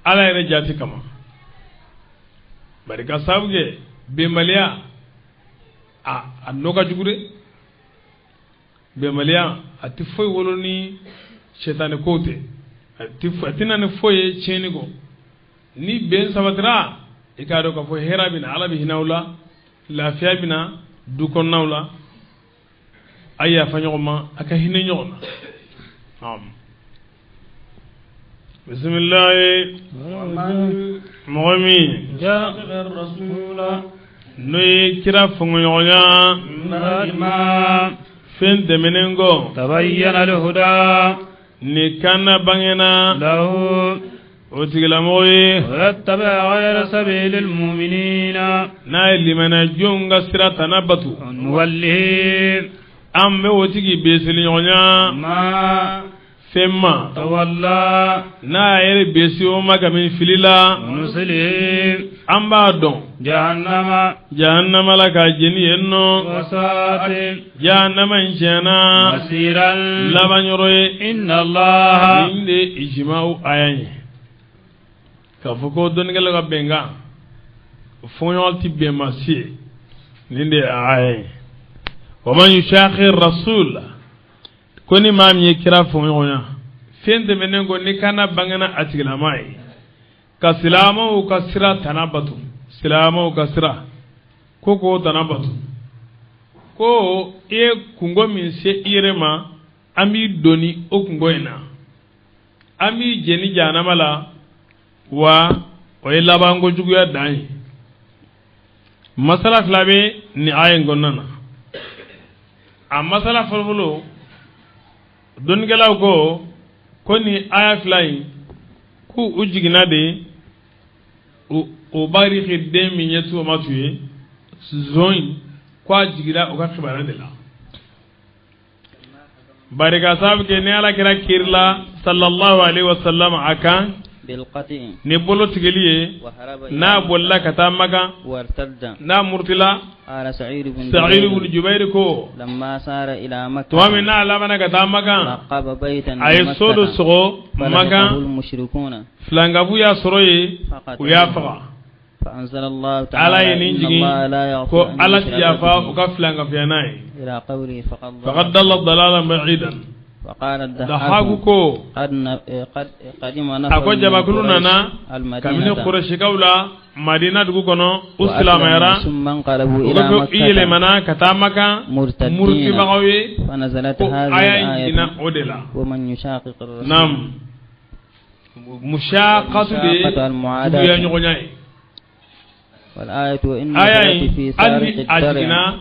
Speaker 1: ala ere jati kama barika sabge bembalia anoka jugure bembalia ati foy woloni shetane kote ati fatina ne foye chenigo ni ben sabatra ikado ka fo hera bina ala bi hinawla lafiya bina du kon nawla aya fa nyogoma aka hinne nyogona bismillah momi
Speaker 2: جاء الرسول
Speaker 1: noy kira fongo nyonya
Speaker 2: ما
Speaker 1: fen demenengo
Speaker 2: تبين الهدى
Speaker 1: ni kana bangena
Speaker 2: له
Speaker 1: وتقلموي
Speaker 2: ويتبع غير سبيل المؤمنين
Speaker 1: نايل لمن جونغ سرا تنبتو
Speaker 2: نوله
Speaker 1: أم وتقي بيسليونيا
Speaker 2: ما
Speaker 1: فما
Speaker 2: تولى
Speaker 1: نايل بيسيوما كمن فليلا
Speaker 2: ونسله
Speaker 1: أم بعدون جهنم لك جنينو
Speaker 2: وساءت
Speaker 1: جهنم إنشانا
Speaker 2: مسيرا
Speaker 1: لبن يروي
Speaker 2: إن الله
Speaker 1: عند إجماع آيان كفكو دونغل غبنغا فونيول تبي ماسي عند آيان ومن يشاقي الرسول كوني مام يكرا فونيونا فين دمنغو نكانا بانغنا أتغلاماي كسلامو وكسرا تنابتو سلامو كسرا كوكو تنابتو ko e kungo min se irema ami doni o kungo ina ami jeni janamala wa o e labango juguya dai masala flabe ni ayen gonnana a masala folfolo don gelaw ko ni aya flay ku ujigina de o bari khidde min yetu matuye zoin kwa jigira o ka khibara de la barika sab ke ne ala kira kirla sallallahu alaihi wasallam akan
Speaker 3: bil qati
Speaker 1: ne bolo tigeliye na bolla kata maga
Speaker 3: wartadda
Speaker 1: na murtila
Speaker 3: ala sa'id
Speaker 1: ibn jubair ko
Speaker 3: lamma sara ila makkah
Speaker 1: to min na lamana kata maga
Speaker 3: laqaba baytan
Speaker 1: ay sodo sogo maga
Speaker 3: mushrikuna
Speaker 1: flangabu ya soroye u ya faga
Speaker 3: فأنزل الله تعالى إن الله لا يغفر أن
Speaker 1: يشرك به
Speaker 3: إلى قوله
Speaker 1: فقد ضل ضلالا بعيدا
Speaker 3: وقال
Speaker 1: الضحاك
Speaker 3: قدم
Speaker 1: أكو جبكلنا كمن قريش كولا مدينة كوكونو أسلام يرى
Speaker 3: ثم انقلبوا إلى
Speaker 1: مكة منا كتامك مرتدين
Speaker 3: فنزلت هذه الآية ومن يشاقق الرسول
Speaker 1: نعم مشاقة المعاداة
Speaker 3: والآية وإن في سارق الدرع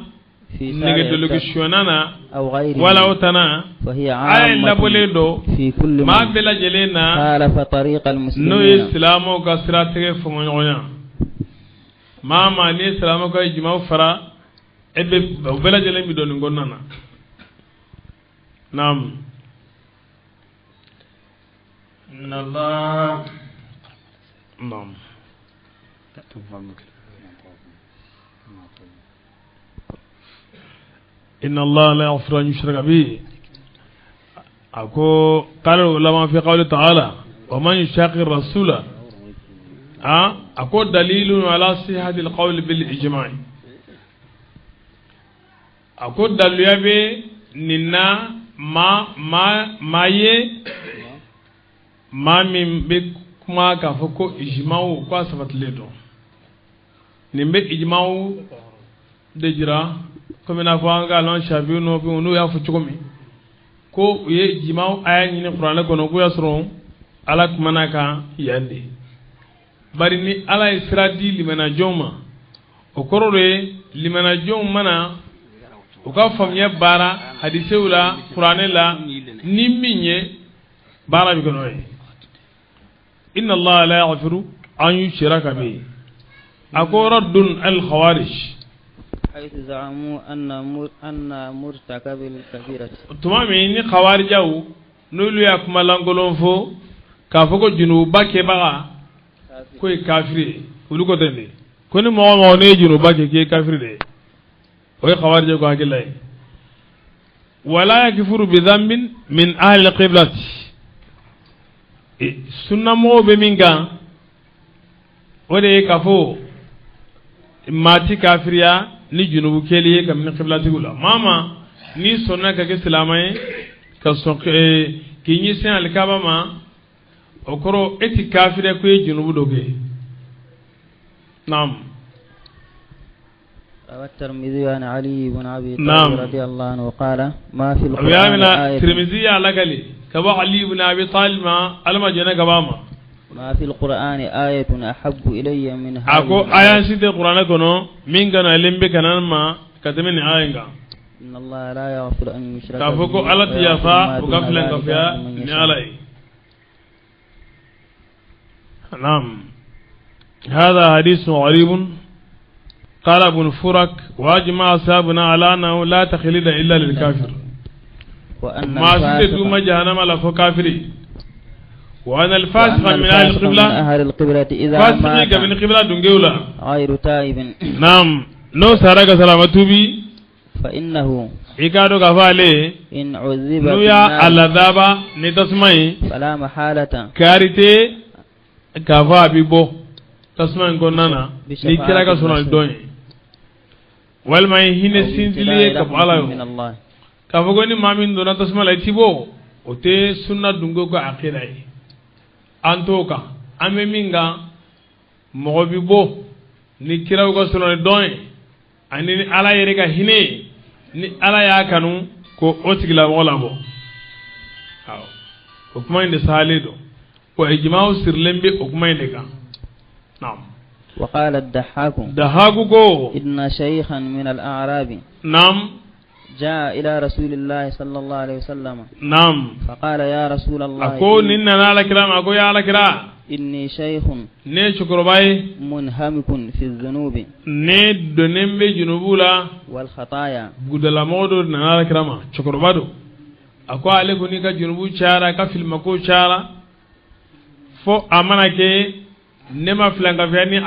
Speaker 3: في
Speaker 1: سارق
Speaker 3: أو غيره
Speaker 1: ولا أتنا
Speaker 3: فهي عامة في كل
Speaker 1: ما بلا جلنا
Speaker 3: خالف طريق المسلمين
Speaker 1: نو إسلام وكسراتك فمنعنا ما ني إسلام وكجماع فرا إبه بلا جلنا بدون نقولنا نعم
Speaker 2: إن الله
Speaker 1: نعم إن الله لا يغفر أن يشرك به أكو قال العلماء في قوله تعالى ومن يشاقق الرسول أكو دليل على صحة القول بالإجماع أكو دليل به ننا ما من بكما كفكو إجماع وقاسفت لدو نمبي إجماع دجرا comme na fa nga lon shafi no bi no ya fu chukumi ko ye jimaw aya ni qur'ana kono ko yasro ala kuma ka yande bari ni ala isradi limana joma o korore limana jom mana o ka famye bara hadise wala qur'ana la ni minye bara bi kono inna allah la yaghfiru an yushraka bihi akoraddun al khawarij
Speaker 3: حيث زعموا أن مرتكب الكبيرة
Speaker 1: تمامي ني خوارجاو نولو ياكم لانغولون فو كافوكو جنوبا كيبا كوي كافري ولوكو تندي كوني مو ني جنوبا كي كافري دي وي خوارجاو كو هاكلاي ولا يكفر بذنب من اهل القبلة سنة مو بمينغا ودي كافو ماتي كافريا ni junubu keliye kam ni qiblati gula mama ni sonna ka ke silamay ka so ki ni sen alkaba ma okoro eti kafire ko junubu doge nam
Speaker 3: الترمذي عن علي بن ابي طالب رضي الله عنه قال ما في القران
Speaker 1: الترمذي على قال كبا علي بن ابي طالب ما الما جنا كباما
Speaker 3: ما في القرآن آية أحب إلي من هذه
Speaker 1: أكو آية سيد القرآن كنو من كان لمبي كان ما كتمن آية
Speaker 3: إن الله لا يغفر أن يشرك به
Speaker 1: كفوكو على تيافا وغفلن كفيا نعلي نعم هذا حديث غريب قال ابن فرك واجمع أصحابنا على أنه لا تخليد إلا للكافر
Speaker 3: وأن
Speaker 1: ما سيد ما جهنم لفو كافري وأن الفاسق من أهل القبلة
Speaker 3: إذا
Speaker 1: فاسق من القبلة دنجولا
Speaker 3: غير تائب
Speaker 1: نعم نو سارك سلامة بي
Speaker 3: فإنه
Speaker 1: إكادو كفالي
Speaker 3: إن عذب
Speaker 1: نويا على ذابا نتسمعي
Speaker 3: فلا محالة
Speaker 1: كاريتي كفا بيبو تسمعي كونانا نكرا كسونا الدوني والما هنا سنتلي كفالا
Speaker 3: من الله
Speaker 1: كفغوني مامين دونا تسمع لتيبو وتي سنة دونغو كأخيراي أنتوكا أمي مينغا مغبيبو نكرا كسونا الدوني أني على يريكا هني ni ala ya kanu ko otigila wala bo aw ko kuma inde salido ko ijma'u sirlembe ko kuma inde kan na'am
Speaker 3: wa qala ad-dahhaku
Speaker 1: ko
Speaker 3: inna shaykhan min al-a'rab
Speaker 1: na'am
Speaker 3: jaa ila rasulillahi sallallahu alaihi wasallam
Speaker 1: na'am
Speaker 3: fa qala ya rasulallah
Speaker 1: ako ninna ala kiram ako ya ala kira
Speaker 3: inni shaykhun
Speaker 1: ne chukrobay
Speaker 3: munhamikun fi dhunubi
Speaker 1: ne donembe junubula
Speaker 3: wal khataya
Speaker 1: gudala modo na ala kirama chukrobado ako ale ko ni ka junubu chara ka filma ko chara fo amana ke nema flanga fiani